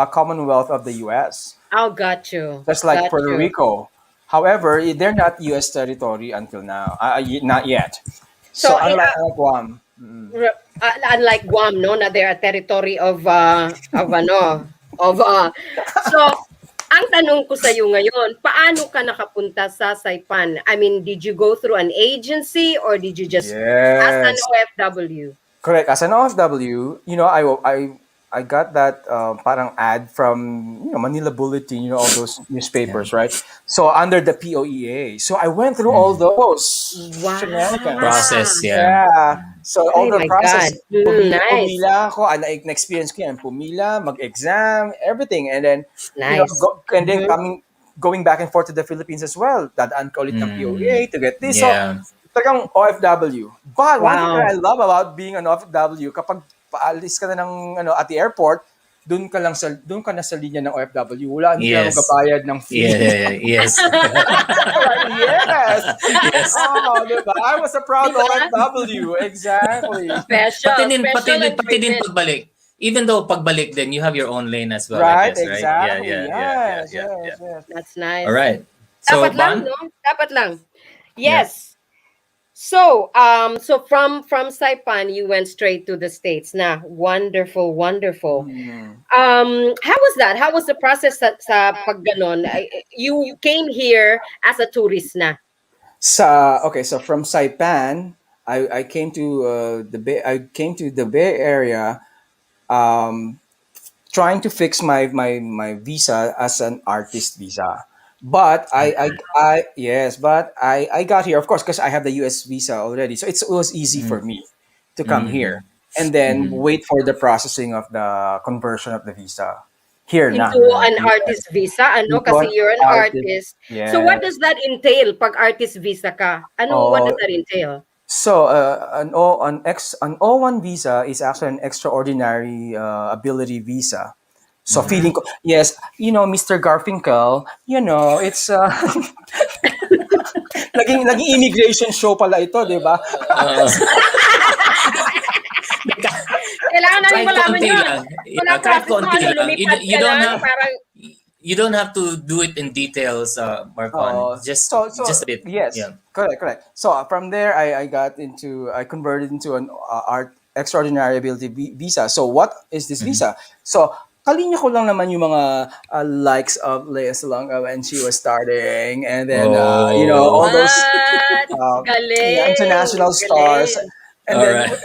Commonwealth of the U.S. Oh, got you. Just like Got Puerto you. Rico. However, they're not U.S. territory until now. Not yet. So So, unlike Guam. unlike Guam, no, na they're a territory of ano, of so ang tanong ko sa iyo ngayon, paano ka nakapunta sa Saipan? I mean, did you go through an agency or did you just as an Yes. OFW? Correct. As an OFW, I got that parang ad from Manila Bulletin, all those newspapers, right? So under the POEA, so I went through all those Wow. shenanigans. Process, yeah. Yeah. So all Oh the my process, God. Nice. pumila ako, na-experience ko yan, pumila, mag-exam, everything, and then Nice. and then going back and forth to the Philippines as well. Dadaan ka ulit ng POEA to get this. So Yeah. talagang OFW. But one thing Wow. that I love about being an OFW, kapag paalis ka na ng at the airport, doon ka na sa linya ng OFW. Wala, hindi ka Yes. magbabayad ng fee. Yeah. Yes. Yes. Yes. Oh, diba? I was a proud Diba? OFW. Exactly. Special, Pati din treatment. pagbalik. Even though pagbalik din, you have your own lane as well, Right? I guess, right? Exactly. Yeah. Yes. That's nice. All right. So, Dapat lang, Bon? no? Dapat lang. Yes. So, from Saipan, you went straight to the States. Na, wonderful. How was that? How was the process sa pagganon? You came here as a tourist na. So from Saipan, I came to the Bay Area, trying to fix my visa as an artist visa. But I got here, of course, because I have the US visa already. So it was easy for me to come here and then wait for the processing of the conversion of the visa here na. Into an artist visa, ano? Into Kasi an you're an artist. artist. So what does that entail pag artist visa ka? What does that entail? So an O1 visa is actually an extraordinary ability visa. So feeling ko, yes, Mr. Garfinkel, it's naging immigration show pala ito, 'di ba? Uh, Kailangan namin kahit malaman konti yun. lang. Walang Yeah, kahit process mo, konti ano, lang. lumipad You ka don't lang, have parang, you don't have to do it in details, Marcon. Just a bit. Yes, Yeah. correct. So from there, I converted into an art extraordinary ability visa. So what is this visa? So kalinya ko lang naman yung mga likes of Lea Salonga when she was starting, and then Oh, all those what? Galing. international stars, Galing. and all then right.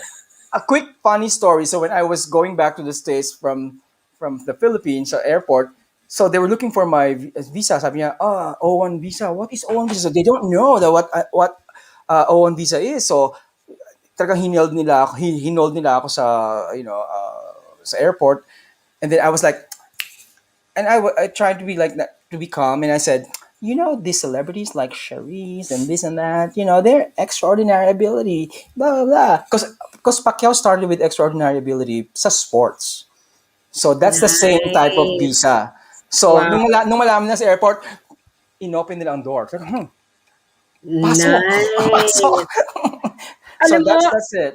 a quick funny story. So when I was going back to the States from the Philippines airport, so they were looking for my visa. Sabi niya, O1 visa. What is O1 visa? So they don't know that what O1 visa is. So talagang hinold nila ako sa sa airport, and then I was like, and I tried to be like that, to be calm, and I said, these celebrities like Charisse and this and that, they're extraordinary ability, blah blah blah. Because Pacquiao started with extraordinary ability sa sports, so that's the same type of Nice. visa. So Wow. nung malaman na sa airport, inopen nila ang door. So, pasok, pasok. Nice. So Alam mo, that's it.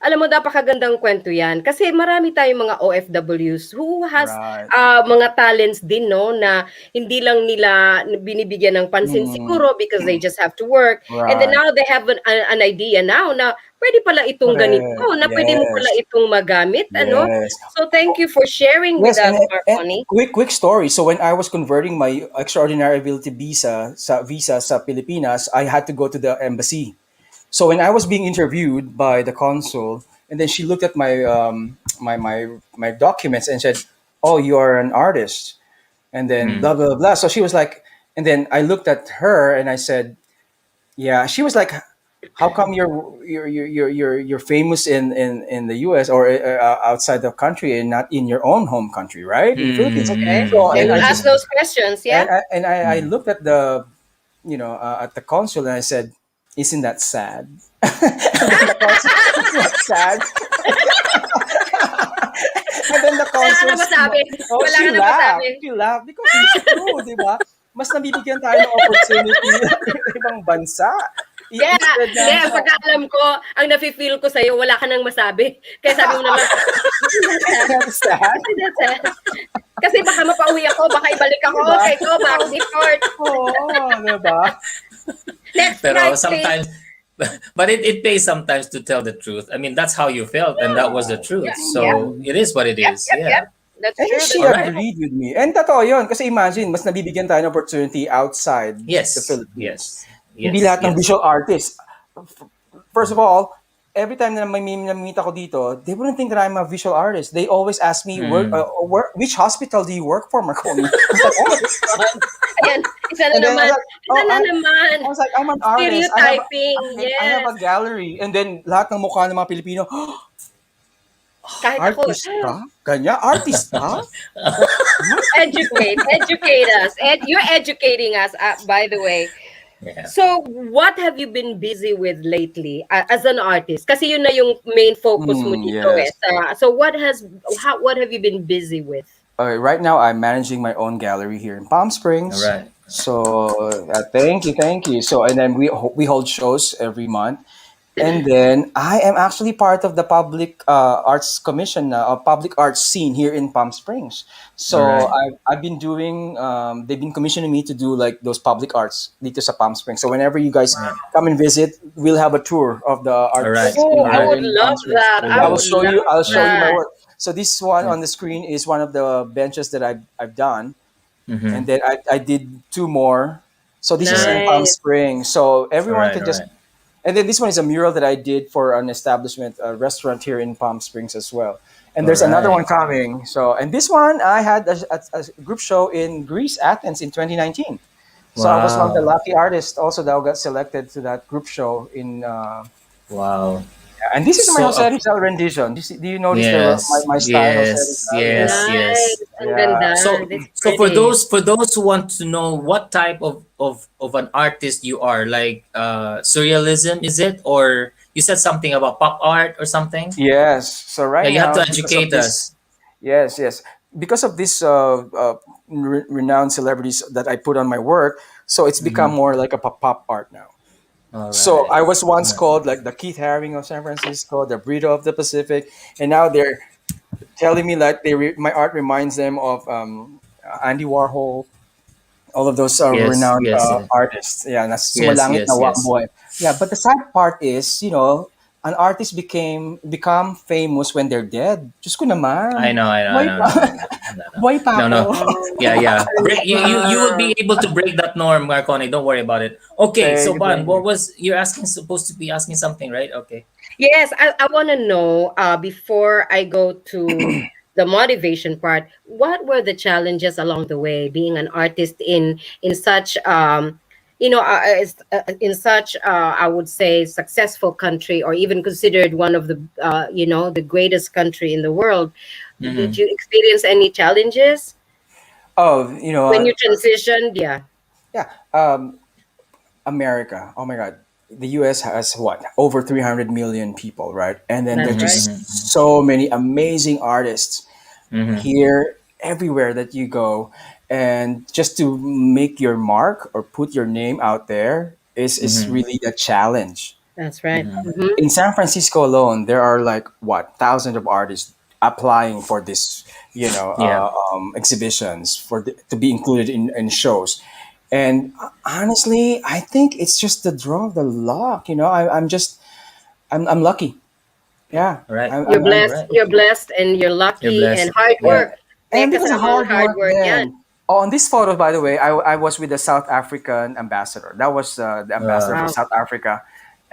Alam mo, napakagandang kwento yan. Kasi marami tayong mga OFWs who has Right. mga talents din, no? Na hindi lang nila binibigyan ng pansin siguro because they just have to work. And then Right. now they have an idea now na pwede pala itong ganito, Correct. na pwede mo pala Yes. itong magamit, ano? Yes. So thank you for sharing with Yes, us, and Marconi. quick story. So when I was converting my extraordinary ability visa sa Pilipinas, I had to go to the embassy. So when I was being interviewed by the consul, and then she looked at my my documents and said, "Oh, you are an artist," and then blah blah blah. So she was like, and then I looked at her and I said, "Yeah." She was like, "How come you're famous in the U.S. or outside the country and not in your own home country, right? In the Philippines?" Okay. So They and will I ask just those questions, yeah? I looked at at the consul and I said, "Isn't that sad?" And then the consul, "Isn't that sad?" And then the Wala ka consul, na masabi. Wala she ka na laughed. masabi. She laughed because it's true, di ba? Mas nabibigyan tayo ng opportunity sa ibang bansa. Yeah, Instead hindi, na, ang pagkaalam ko, ang nafe-feel ko sa'yo, wala ka nang masabi. Kaya sabi mo na lang, "Isn't that sad?" "Isn't that sad?" Kasi baka mapauwi ako, baka ibalik ako, Diba? okay, go back, deport. Oo, di ba? Next Pero flight, please. sometimes, but it pays sometimes to tell the truth. I mean, that's how you felt, and that was the truth. Yeah, So it is what it is. Yep. Yeah. That's And true. she That's true. agreed with me. And totoo yun. Kasi imagine, mas nabibigyan tayo ng opportunity outside the Yes. Philippines. Yes. Hindi Yes. lahat ng Yes. visual artists. First of all, every time na may meet ako dito, they wouldn't think that I'm a visual artist. They always ask me, which hospital do you work for, Marconi? I was like, "Oh, this one." Ayan, isa na And then I naman. was like, Isa na naman. I was like, "I'm an artist. Stereotyping, I have a yes. gallery." And then lahat ng mukha ng mga Pilipino, Kahit ako, "Artist ka? Kanya? Artist ka?" educate us. You're educating us, by the way. Yeah. So, what have you been busy with lately as an artist? Kasi yun na yung main focus mo dito yes. So, what have you been busy with? Okay, right now I'm managing my own gallery here in Palm Springs. All right. So thank you. So and then we hold shows every month, and then I am actually part of the public arts commission, public arts scene here in Palm Springs. So Alright. I've been doing. They've been commissioning me to do like those public arts dito sa Palm Springs. So whenever you guys come and visit, we'll have a tour of the art. Alright. Oh, I Alright. would love that. I will show you. I'll show you my that. work. So this one on the screen is one of the benches that I've done, and then I did two more. So this is in Palm Nice. Springs. So everyone Alright, can just. alright. And then this one is a mural that I did for an establishment, a restaurant here in Palm Springs as well. And there's another one Alright. coming. So and this one I had a group show in Greece, Athens in 2019. So I was one of the Wow. lucky artists also that got selected to that group show in. Wow. And this is my So, Jose Rizal rendition. Do you notice yes. my style, Jose Yes. Rizal? Yes. Yes. Nice. Ang Yeah. ganda. So, That's so for pretty. those who want to know what type of an artist you are, like surrealism, is it, or you said something about pop art or something? Yes. So Yeah, right you have now, to because of educate this, us. yes. because of this renowned celebrities that I put on my work, so it's become Mm-hmm. more like a pop art now. All So right. I was once called like the Keith Haring of San Francisco, the Brito of the Pacific, and now they're telling me that my art reminds them of Andy Warhol, all of those Yes, renowned yes, artists. Yeah, na yes, sumalangit na yes, wa ang yes. buhay. Yeah, but the sad part is, an artist become famous when they're dead. Diyos ko I naman. know, I know, I Buhay know, pa. no, no, no, no, no, Buhay pa no, no. ako. Yeah, yeah. Break. You will Wow. be able to break that norm, Marconi. Don't worry about it. Okay, Thank so you, Ban, thank you. what was you're asking? Supposed to be asking something, right? Okay. Yes, I want to know before I go to the motivation part, what were the challenges along the way being an artist in such in such I would say successful country, or even considered one of the the greatest country in the world. Did Mm-hmm. you experience any challenges Oh, when you transitioned? Yeah, yeah. America. Oh my God. The US has what? Over 300 million people, right? And then there that's are right. just Mm-hmm. so many amazing artists Mm-hmm. here, everywhere that you go. And just to make your mark or put your name out there is Mm-hmm. really a challenge. That's right. Mm-hmm. Mm-hmm. In San Francisco alone, there are like what, thousands of artists applying for this, Yeah. exhibitions to be included in shows. And honestly, I think it's just the draw of the luck. I'm lucky. Yeah, All right. You're All blessed. right. You're blessed, and you're You're lucky, and blessed. hard Yeah. work. May and because of kasamang hard hard work, work yan. then on this photo, by the way, I was with the South African ambassador. That was the ambassador for Wow. South Africa,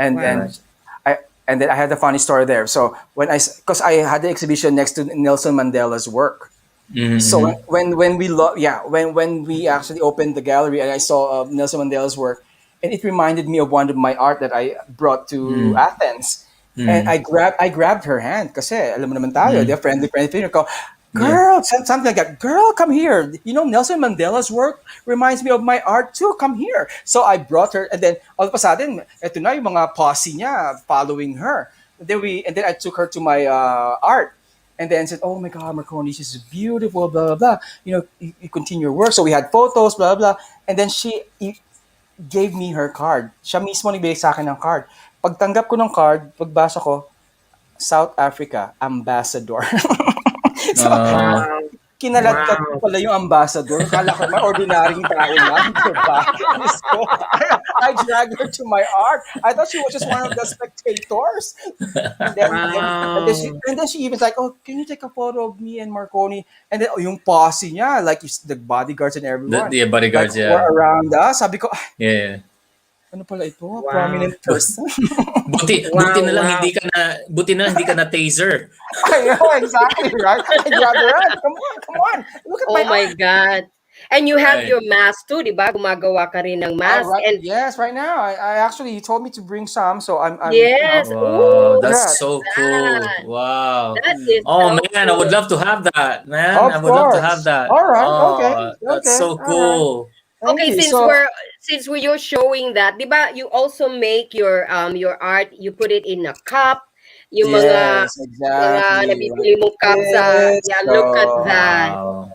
and All Wow. right. and I and then I had a funny story there. So because I had the exhibition next to Nelson Mandela's work. So Mm-hmm. when we actually opened the gallery and I saw Nelson Mandela's work, and it reminded me of one of my art that I brought to Mm-hmm. Athens, and I grabbed her hand kasi alam mo naman tayo, Mm-hmm. the friendly ko, Yeah. girl, something like that. Girl, come here. Nelson Mandela's work reminds me of my art too. Come here. So I brought her, and then all of a sudden, eto na yung mga posse niya following her. And then I took her to my art, and then said, "Oh my God, Marconi, this is beautiful." Blah blah blah. You continue your work. So we had photos, blah blah. And then she gave me her card. Siya mismo nagbigay sa akin ng card. Pagtanggap ko ng card, pagbasa ko, South Africa Ambassador. So Uh, Wow. kinaladkad ko Wow. pala yung ambassador. Kala ko naman ordinaryong tao lang, di ba? Diyos ko. I dragged her to my art. I thought she was just one of the spectators. And then, Wow. and then she even like, oh, can you take a photo of me and Marconi? And then, yung posse niya, like the bodyguards and everyone, the like bodyguards. were Yeah. around us. Sabi ko, "Ah, Yeah. Yeah. ano pala ito? Wow. Prominent person." Buti Wow. na lang Wow. buti na hindi ka na taser. I know, exactly, right? I grabbed her hand. Come on, come on. Look at my Oh my art. God. And you have Right. your mask too, di ba? Gumagawa ka rin ng mask. Right, And yes, right now. I actually, he told me to bring some, so yes, Wow, ooh, look that's at that. so cool. that. Wow. That is Oh so man, I would cool. love to have that, man. I Of would love to have course. that. All right. Okay. Oh, that's Okay. so All right. cool. Thank Okay, you. So, you're showing that, 'di ba? You also make your art, you put it in a cup, yung yes, mga exactly. Like nabibili mong cup sa, this. yeah, look at So, that. Wow.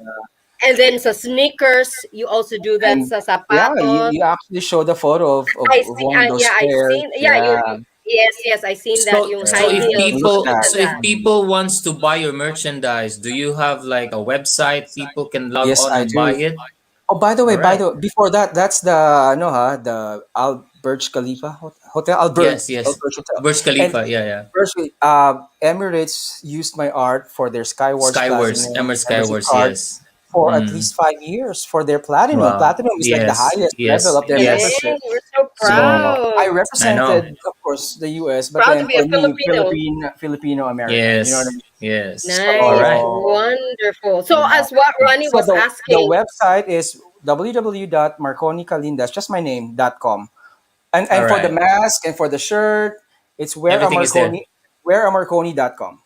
And then sa sneakers, you also do that and sa yeah, you, sapatos. you actually showed a photo of I see, one of those yeah, I pairs. seen, yeah, Yeah. yes, yes, I seen that, So yung so high if Yeah. heels. Look people Look at at so if that. people wants to buy your merchandise, do you have like a website people can log Yes, on I and buy do. it? Oh, All right. before that, that's the Al Burj Khalifa Hotel, Yes, Al yes. Burj Hotel. Burj And Khalifa, yeah, yeah. firstly, Emirates used my art for their Skywards Skywards, Platinum Emirates membership Skywards, card yes. for at Mm. least 5 years for their Platinum. Wow. Platinum is like the Yes, highest level yes, of their yes. membership. Dang, we're so So proud. I I know. represented, of course, the US, but Proud to then be a for me, Filipino. Filipino American. You know what I Yes, mean? yes. All Nice, right. So wonderful. So yeah. as what Ronnie So was the asking, website is www.marconicalindas, just my name.com. All And for the right. mask and for the shirt, it's Everything is there. whereamarconi.com.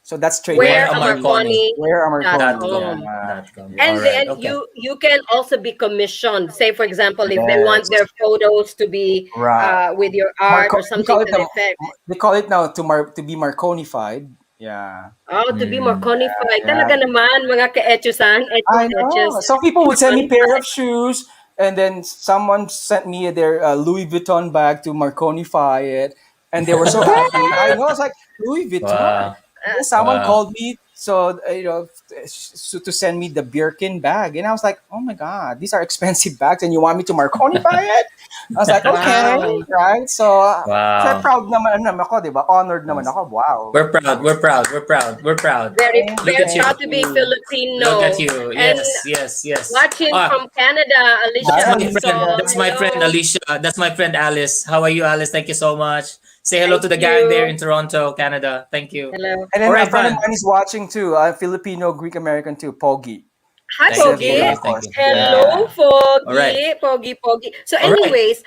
So that's Where trademark. a Marconi dot Whereamarconi, com whereamarconi.com. yeah. dot com. All And Yes. right. then Okay. you can also be commissioned. Say for example, if they want Yes. their photos to be Right. with your art Marco, or something to the effect. they call it now to be Marconified. Yeah. Oh, to be more Mm. conified. Yeah. Talaga naman, mga ka-etchusan, I etchus, know. Some people would send me pair conified. of shoes, and then someone sent me their Louis Vuitton bag to Marconify it, and they were so happy. I know. It's like Louis Vuitton. Wow. And then someone Wow. called me, so to send me the Birkin bag, and I was like, "Oh my god, these are expensive bags, and you want me to Marconify it?" I was like, "Okay, Wow. right." So, kasi Wow. proud naman ako, di ba? Honored naman Yes. ako. Wow. We're proud. We're proud. We're proud. We're proud. Very, Thank you, Look very at thank you. proud to be you. Look at Filipino. you. And Yes, yes, yes. watching Ah, from Canada, that's Alicia my Hi, friend. Dixon. That's Alicia. my friend Hello. Alicia. That's my friend Alice. How are you, Alice? Thank you so much. Say hello Thank to the gang there you. in Toronto, Canada. Thank you. Hello. And All then a right, friend of Van. mine is watching too, Filipino Greek American too, Pogi. Hi, Thank Cebu, Pogi. you. of Thank course. you. Yeah. Hello, Yeah. All right. Pogi. Pogi, Pogi. So, All right. anyways,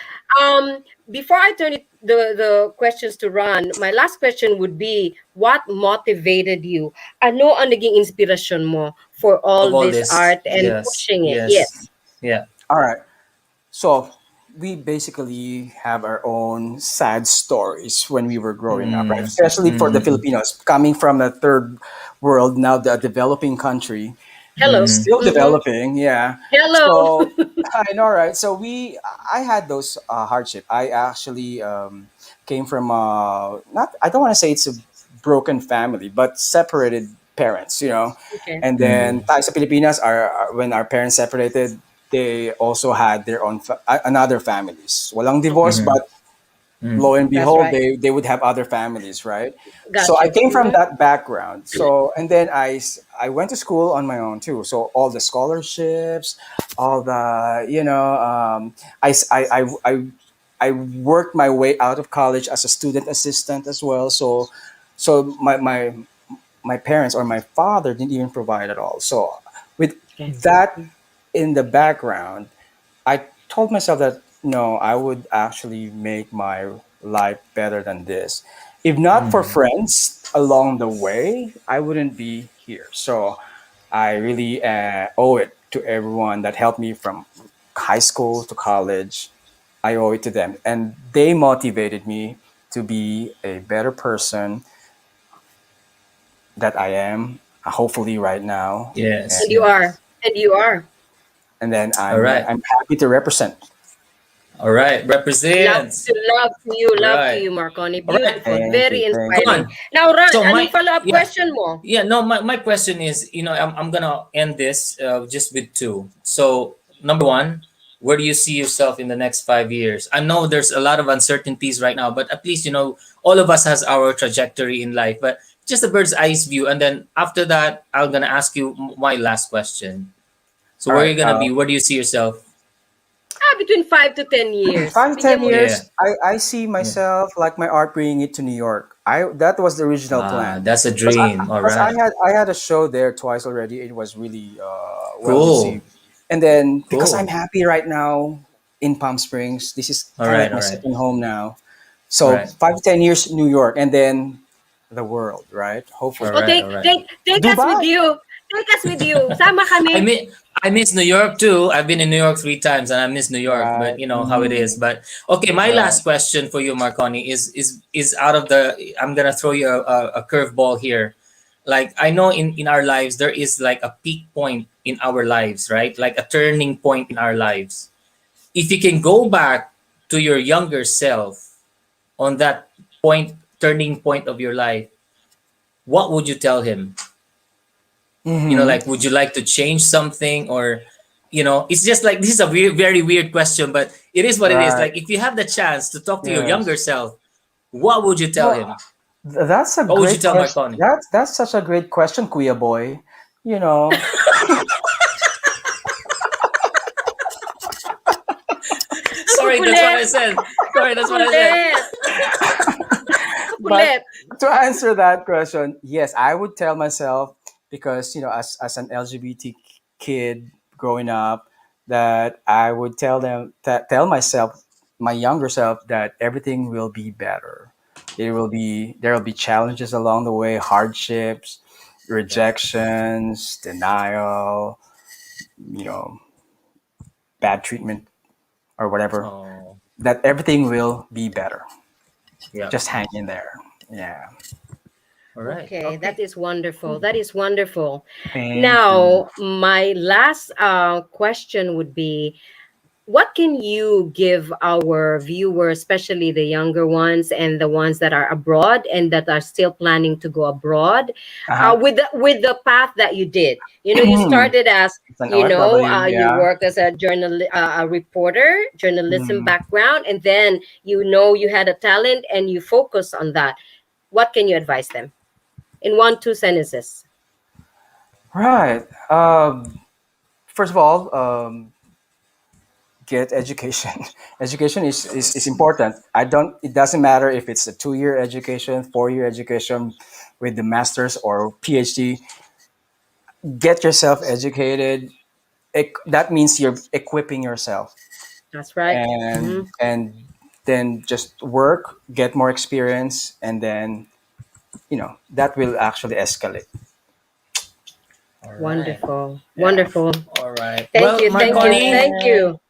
before I turn it the questions to Ron, my last question would be, what motivated you? Ano ang naging inspirasyon mo for Of all all this this, art and yes, pushing it? yes, Yes. yeah. All right. So we basically have our own sad stories when we were growing up, right? Mm, Especially for the mm, Filipinos, coming from a third world, now the developing country, Hello. mm, still Mm-hmm. developing, yeah. Hello. So I know, right? So I had those hardship. I actually came from not, I don't want to say it's a broken family, but separated parents, Okay. and then mm, tayo sa Pilipinas, when our parents separated, they also had their own another families. Walang divorce, Okay. mm, but mm, lo and That's behold, right. they would have other families, right? So Got I you. came from Mm-hmm. that background. So and then I went to school on my own too. So all the scholarships, all the I s- I worked my way out of college as a student assistant as well. So my parents or my father didn't even provide at all. So with Okay. that in the background, I told myself that no, I would actually make my life better than this. If not for mm. friends along the way, I wouldn't be here. So I really owe it to everyone that helped me from high school to college. I owe it to them. And they motivated me to be a better person that I am, hopefully right now. And, Yes, And you yes. are. And you are. and then All right. I'm happy to represent. All right. Represents. Love to Right. you, Marconi. All right. Beautiful, Thank you, very thank Come inspiring. you. on. Now, Ron, So anong my follow-up yeah. question mo? Yeah, no, my question is, I'm gonna end this just with two. So number one, where do you see yourself in the next 5 years? I know there's a lot of uncertainties right now, but at least all of us has our trajectory in life. But just a bird's eyes view, and then after that, I'm gonna ask you my last question. So All where are right. you gonna be? Where do you see yourself? Between 5 to 10 years. 5 to 10 Bigyan mo Yeah, years, I see yeah. myself like my art bringing it to New York. That was the original plan. That's a Because dream. All right. I had a show there twice already. It was really well Cool. received. And then because I'm Cool. happy right now in Palm Springs, this is All kind of right. like All my right. second home now. All So right. 5 to 10 years, New York, and then the world, right? All Hopefully, So right. All right. take us with Dubai. you. Take us with you. Sama I kami. miss I miss New York too. I've been in New York 3 times, and I miss New York. But Right. you know how it is. But okay, my Right. last question for you, Marconi, is out of the. I'm gonna throw you a curveball here. Like I know in our lives there is like a peak point in our lives, right? Like a turning point in our lives. If you can go back to your younger self on that turning point of your life, what would you tell him? Mm-hmm. Like would you like to change something, or it's just like this is a very weird question, but it is what it is. Right. Like if you have the chance to talk to your Yes. younger self, what would you tell Well, him? That's a What would you great tell question. Marconi? That's such a great question, Kuya boy. You know, Ang Sorry, that's what kukulit. I said. Sorry, that's what I said. Kukulit. but Kukulit. to answer that question, yes, I would tell myself because as an LGBT kid growing up, that I would tell myself, my younger self, that everything will be better. There will be challenges along the way, hardships, Yeah. rejections, denial, you know, bad treatment or whatever, Oh, that everything will be better. yeah. Just hang in there. Yeah. All right. Okay, Okay. that is wonderful. That is wonderful. Thank you. Now, my last question would be, what can you give our viewers, especially the younger ones and the ones that are abroad and that are still planning to go abroad, Uh-huh. with the path that you did? You know, you started as, It's an OFW, you yeah. worked as a reporter, journalism Mm. background, and then you had a talent and you focus on that. What can you advise them in one, two sentences? Right. First of all, get education. Education is important. I don't. It doesn't matter if it's a 2 year education, 4 year education, with the masters or PhD. Get yourself educated. That means you're equipping yourself, That's right. and Hmm. then just work, get more experience, and then that will actually escalate. All right. Wonderful. Yeah. Wonderful. All right. Thank Well, you. Thank you. Marconi, Thank Yeah. you.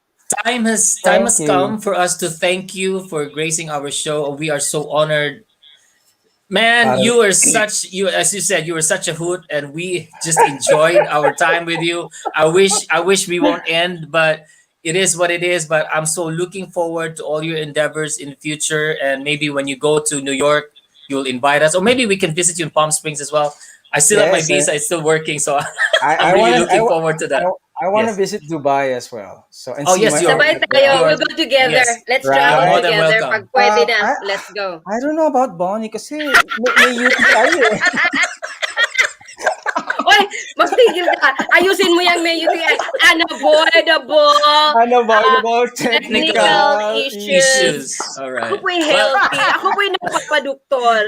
time has Thank come you. for us to thank you for gracing our show. We are so honored. Man, Uh, you were such you as you said, you were such a hoot, and we just enjoyed our time with you. I wish we won't end, but it is what it is. But I'm so looking forward to all your endeavors in the future, and maybe when you go to New York, you'll invite us, or maybe we can visit you in Palm Springs as well. I still have my yes, visa; it's still working, so I'm I really want to. looking forward to that. I want to Yes. visit Dubai as well. So and Oh see yes, my you're Sabay outfit tayo. there. you're We'll go together. yes, Let's you're travel more Right. than together. Pag welcome. pwede na, I let's go. I don't know about Bonnie kasi may UTI eh. Oy, magtigil ka. Ayusin mo yung may UTI. Unavoidable Unavoidable technical Technical technical issues. issues. issues. All Ako right. po'y Well, healthy. Ako po'y nagpapaduktor.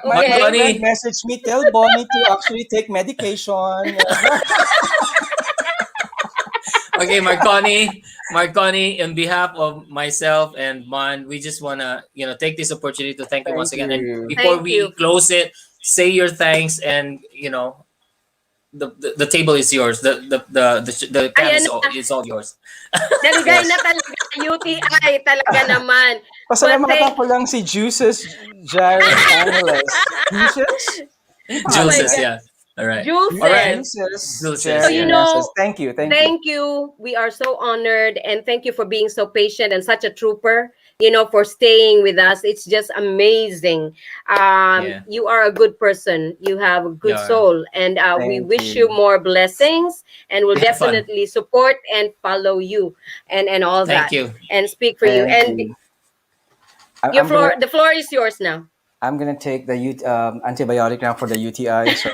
My Okay? friend Marconi, messaged me, tell Bonnie to actually take medication. okay, Marconi, on behalf of myself and Mon, we just wanna, take this opportunity to thank you once Thank again. And you. before Thank we you. close it, say your thanks, and the table is yours. The can Ayan is na. all yours. Naligay Yes. na talaga. UTI talaga naman. But Pasalamatan ko lang si Juices Jared Angeles. Juices? Ano oh pangalan my Juices, niya? God. yeah. All right. All right. Juices. Juices Juices, So, Jared yeah. Angeles. Thank you. Thank you. thank you. We are so honored, and thank you for being so patient and such a trooper, for staying with us. It's just amazing. Yeah. You are a good person. You have a good Yeah. soul, and we Thank wish you you. more blessings, and will Have fun. definitely support and follow you, and all Thank that, you. and speak for you. Thank And you. I'm gonna the floor is yours now. take the antibiotic now for the UTI. So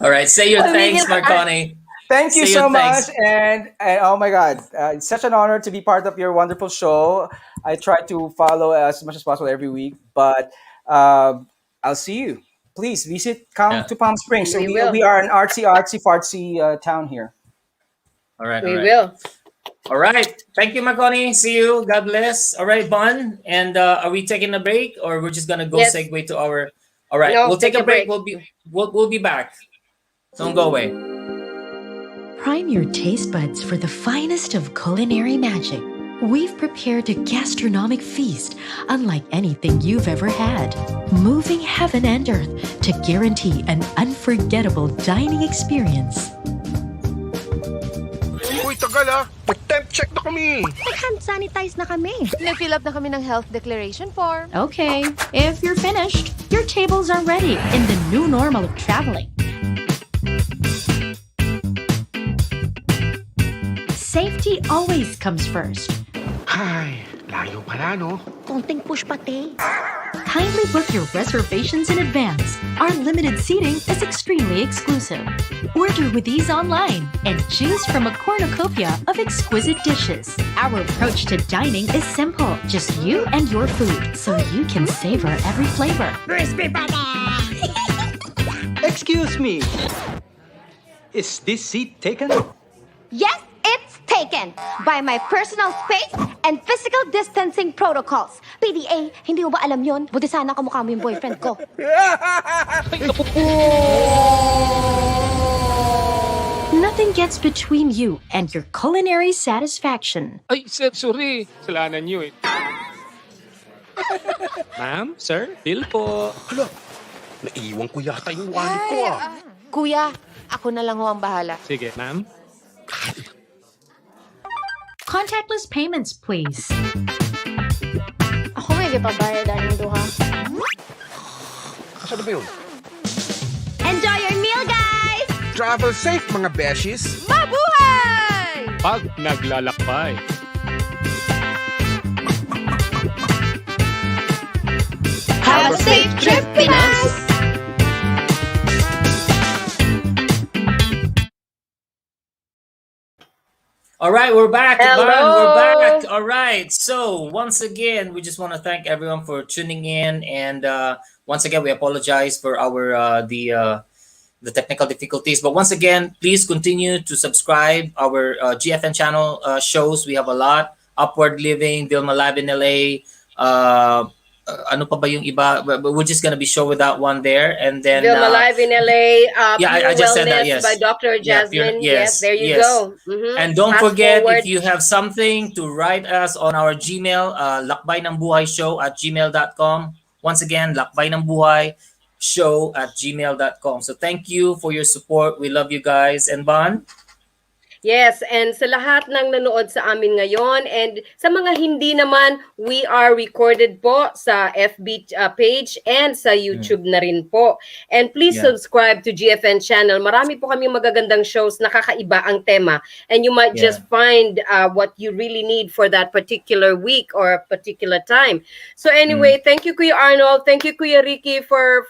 All right. Say your Tumigil thanks, ka. Marconi. thank you Say your so much, thanks. and oh my God, it's such an honor to be part of your wonderful show. I try to follow as much as possible every week, but I'll see you. Please come Yeah. to Palm Springs. So We we will. are an artsy fartsy town here. All right. All We right. will. All right. Thank you, Marconi. See you. God bless. All right, Bon. And are we taking a break, or we're just gonna go Yes. segue to our? All right. No, We'll take take a a break. break. We'll be back. Don't go away. Prime your taste buds for the finest of culinary magic. We've prepared a gastronomic feast unlike anything you've ever had, moving heaven and earth to guarantee an unforgettable dining experience. Uy, tagal ah! Nag-temp check na kami! Nag-hand sanitize na kami. Nag-fill up na kami ng health declaration form. Okay, if you're finished, your tables are ready in the new normal of traveling. Safety always comes first. Ay, layo pala no? Konting push pati. Kindly book your reservations in advance. Our limited seating is extremely exclusive. Order with ease online and choose from a cornucopia of exquisite dishes. Our approach to dining is simple. Just you and your food, so you can savor every flavor. Excuse me. Is this seat taken? Yes, it's taken by my personal space and physical distancing protocols. PDA, hindi mo ba alam yun? Buti sana kamukha mo yung boyfriend ko. Nothing gets between you and your culinary satisfaction. Ay, sir, sorry. Kasalanan niyo eh. Ma'am, sir, bill po. Naiwan ko yata yung wallet ko Kuya, ako na lang ho ang bahala. Sige, ma'am. Contactless payments, please. Ako may gipabayad ang duha. Saan na ba yun? Enjoy your meal, guys! Travel safe, mga beshies! Mabuhay! Pag naglalakbay. Have a safe trip, Pinas! All right, we're back. Hello. Van, we're back. All right. So once again, we just want to thank everyone for tuning in, and once again, we apologize for our the technical difficulties. But once again, please continue to subscribe our GFN channel shows. We have a lot. Upward Living, Vilma Live in LA. Ano pa ba yung iba? We're just gonna be showing that one there, and then Vilma Live in LA. yeah, I Pure just said that. Wellness Yes, by Dr. Jasmine. Yes, there you go. And don't Fast forget, forward. if you have something to write us on our Gmail, lakbaynangbuhayshow@gmail.com. Once again, lakbaynangbuhayshow@gmail.com. So thank you for your support. We love you guys. And Bon? Yes, and sa lahat ng nanood sa amin ngayon and sa mga hindi naman, we are recorded po sa FB page and sa YouTube na rin po. And please Yeah. subscribe to GFN channel. Marami po kaming magagandang shows, nakakaiba ang tema. And you might just find what you really need for that particular week or particular time. So anyway, thank you Kuya Arnold, thank you Kuya Ricky for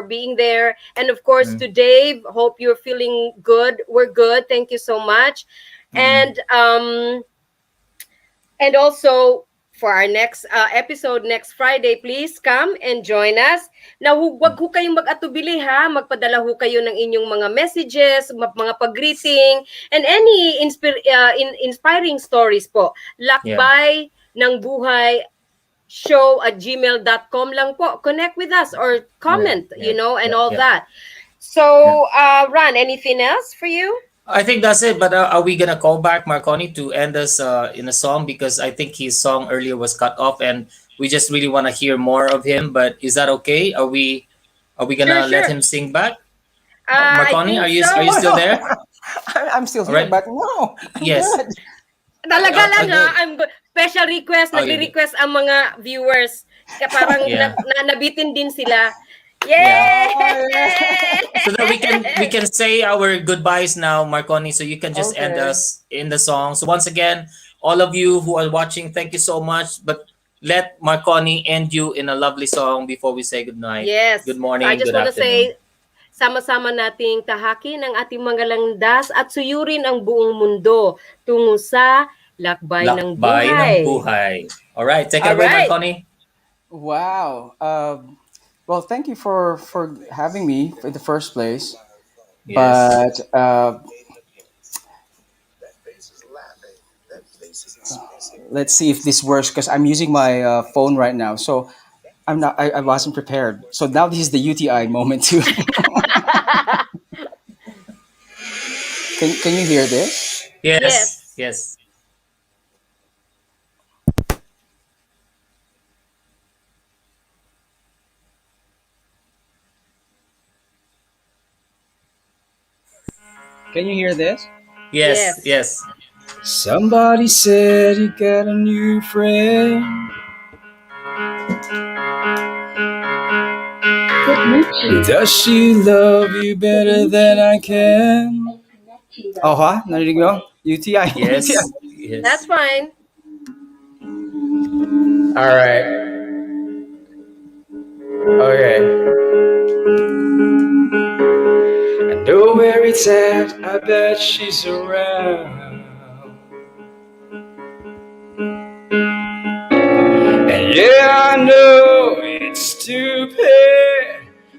being there. And of course to Dave, hope you're feeling good. We're good. Thank you so much. And also for our next episode next Friday, please come and join us. Now, wag ho kayong mag-atubili ha, magpadala ho kayo ng inyong mga messages, mga pag-greeting, and any inspiring stories po. Lakbay ng Buhay show@gmail.com lang po. Connect with us or comment, and all that. So, Ron, anything else for you? I think that's it. But are we gonna call back Marconi to end us in a song, because I think his song earlier was cut off, and we just really want to hear more of him. But is that okay? Are we gonna let him sing back? Marconi, are you still there? I'm still here, Alright. but no. I'm Yes. good. Talaga lang okay. I'm special request, Okay. nagre-request ang mga viewers. Kaya parang Yeah. nabitin din sila. Yay! So that we can say our goodbyes now, Marconi. So you can just end Okay. us in the song. So once again, all of you who are watching, thank you so much. But let Marconi end you in a lovely song before we say good night. Yes. Good morning. I just good want to afternoon. say, sama-sama nating tahakin ang ating mga landas at suyurin ang buong mundo tungo sa Lakbay ng Lakbay ng Buhay. Buhay. All right, take it away, Alright. Marconi. Wow. Well, thank you for having me in the first place. Yes. But let's see if this works, because I'm using my phone right now. So I wasn't prepared. So now this is the UTI moment too. Can you hear this? Yes. Yes. Can you hear this? Yes. Yes. Somebody said he got a new friend. Does she love you better than I can? Oh, huh? Narinig mo? UTI. Yes. UTI. Yes. That's fine. All right. Okay. I know where it's at. I bet she's around. And yeah, I know it's stupid,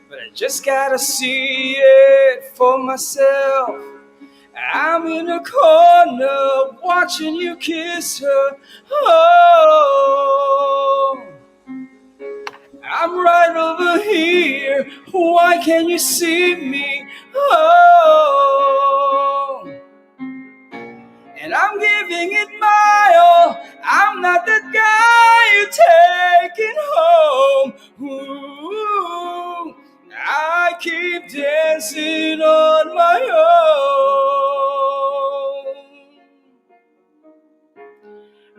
but I just gotta see it for myself. I'm in a corner watching you kiss her. Oh, I'm right over here. Why can't you see me? Oh, and I'm giving it my all. I'm not the guy you're taking home. Ooh, on my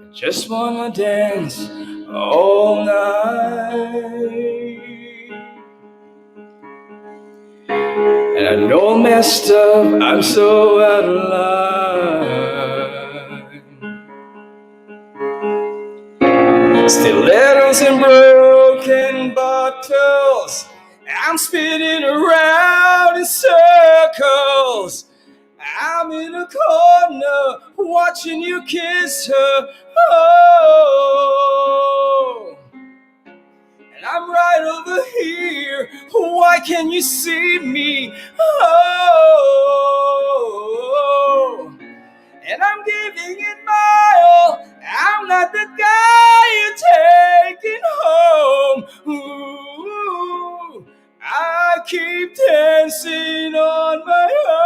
own. Just wanna dance all night. And I know I'm messed up, I'm so out of line. Stilettos and broken bottles, I'm spinning around in circles. I'm in a corner watching you kiss her. Oh, and I'm right over here. Why can't you see me? Oh, and I'm giving it my all. I'm not the guy you're taking home. Ooh, I keep dancing on my own.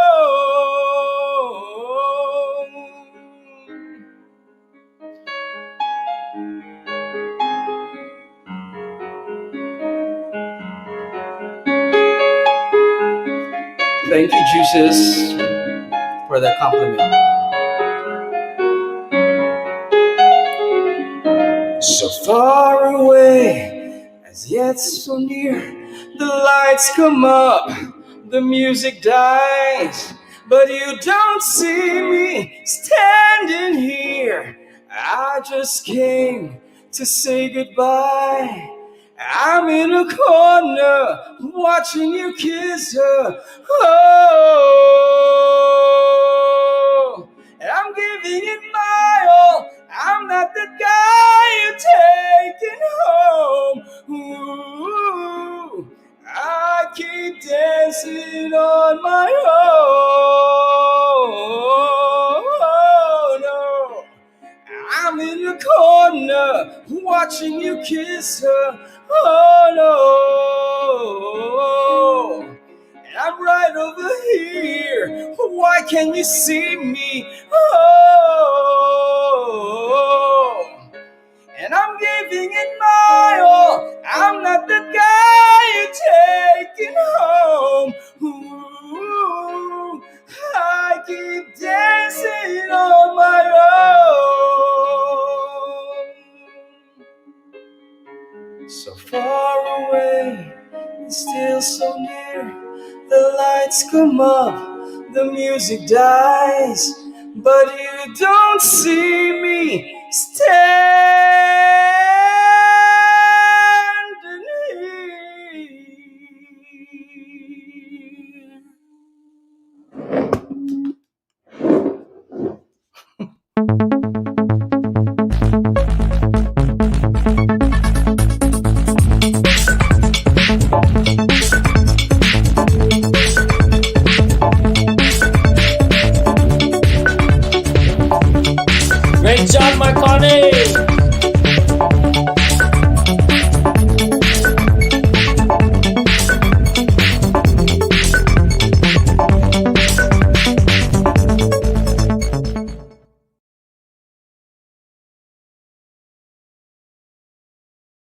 Thank you, Juices, for that compliment. So far away, as yet so near, the lights come up, the music dies, but you don't see me standing here. I just came to say goodbye. I'm in a corner watching you kiss her. Oh, and I'm giving it my all. I'm not the guy you're taking home. Ooh, I keep dancing on my own. No, I'm in the corner watching you kiss her. Oh no, and I'm right over here. Why can't you see me? Oh, and I'm giving it my all. I'm not the guy you're taking home. Ooh, I keep dancing on my own. So far away, and still so near. The lights come up, the music dies, but you don't see me standing Great job, Marconi!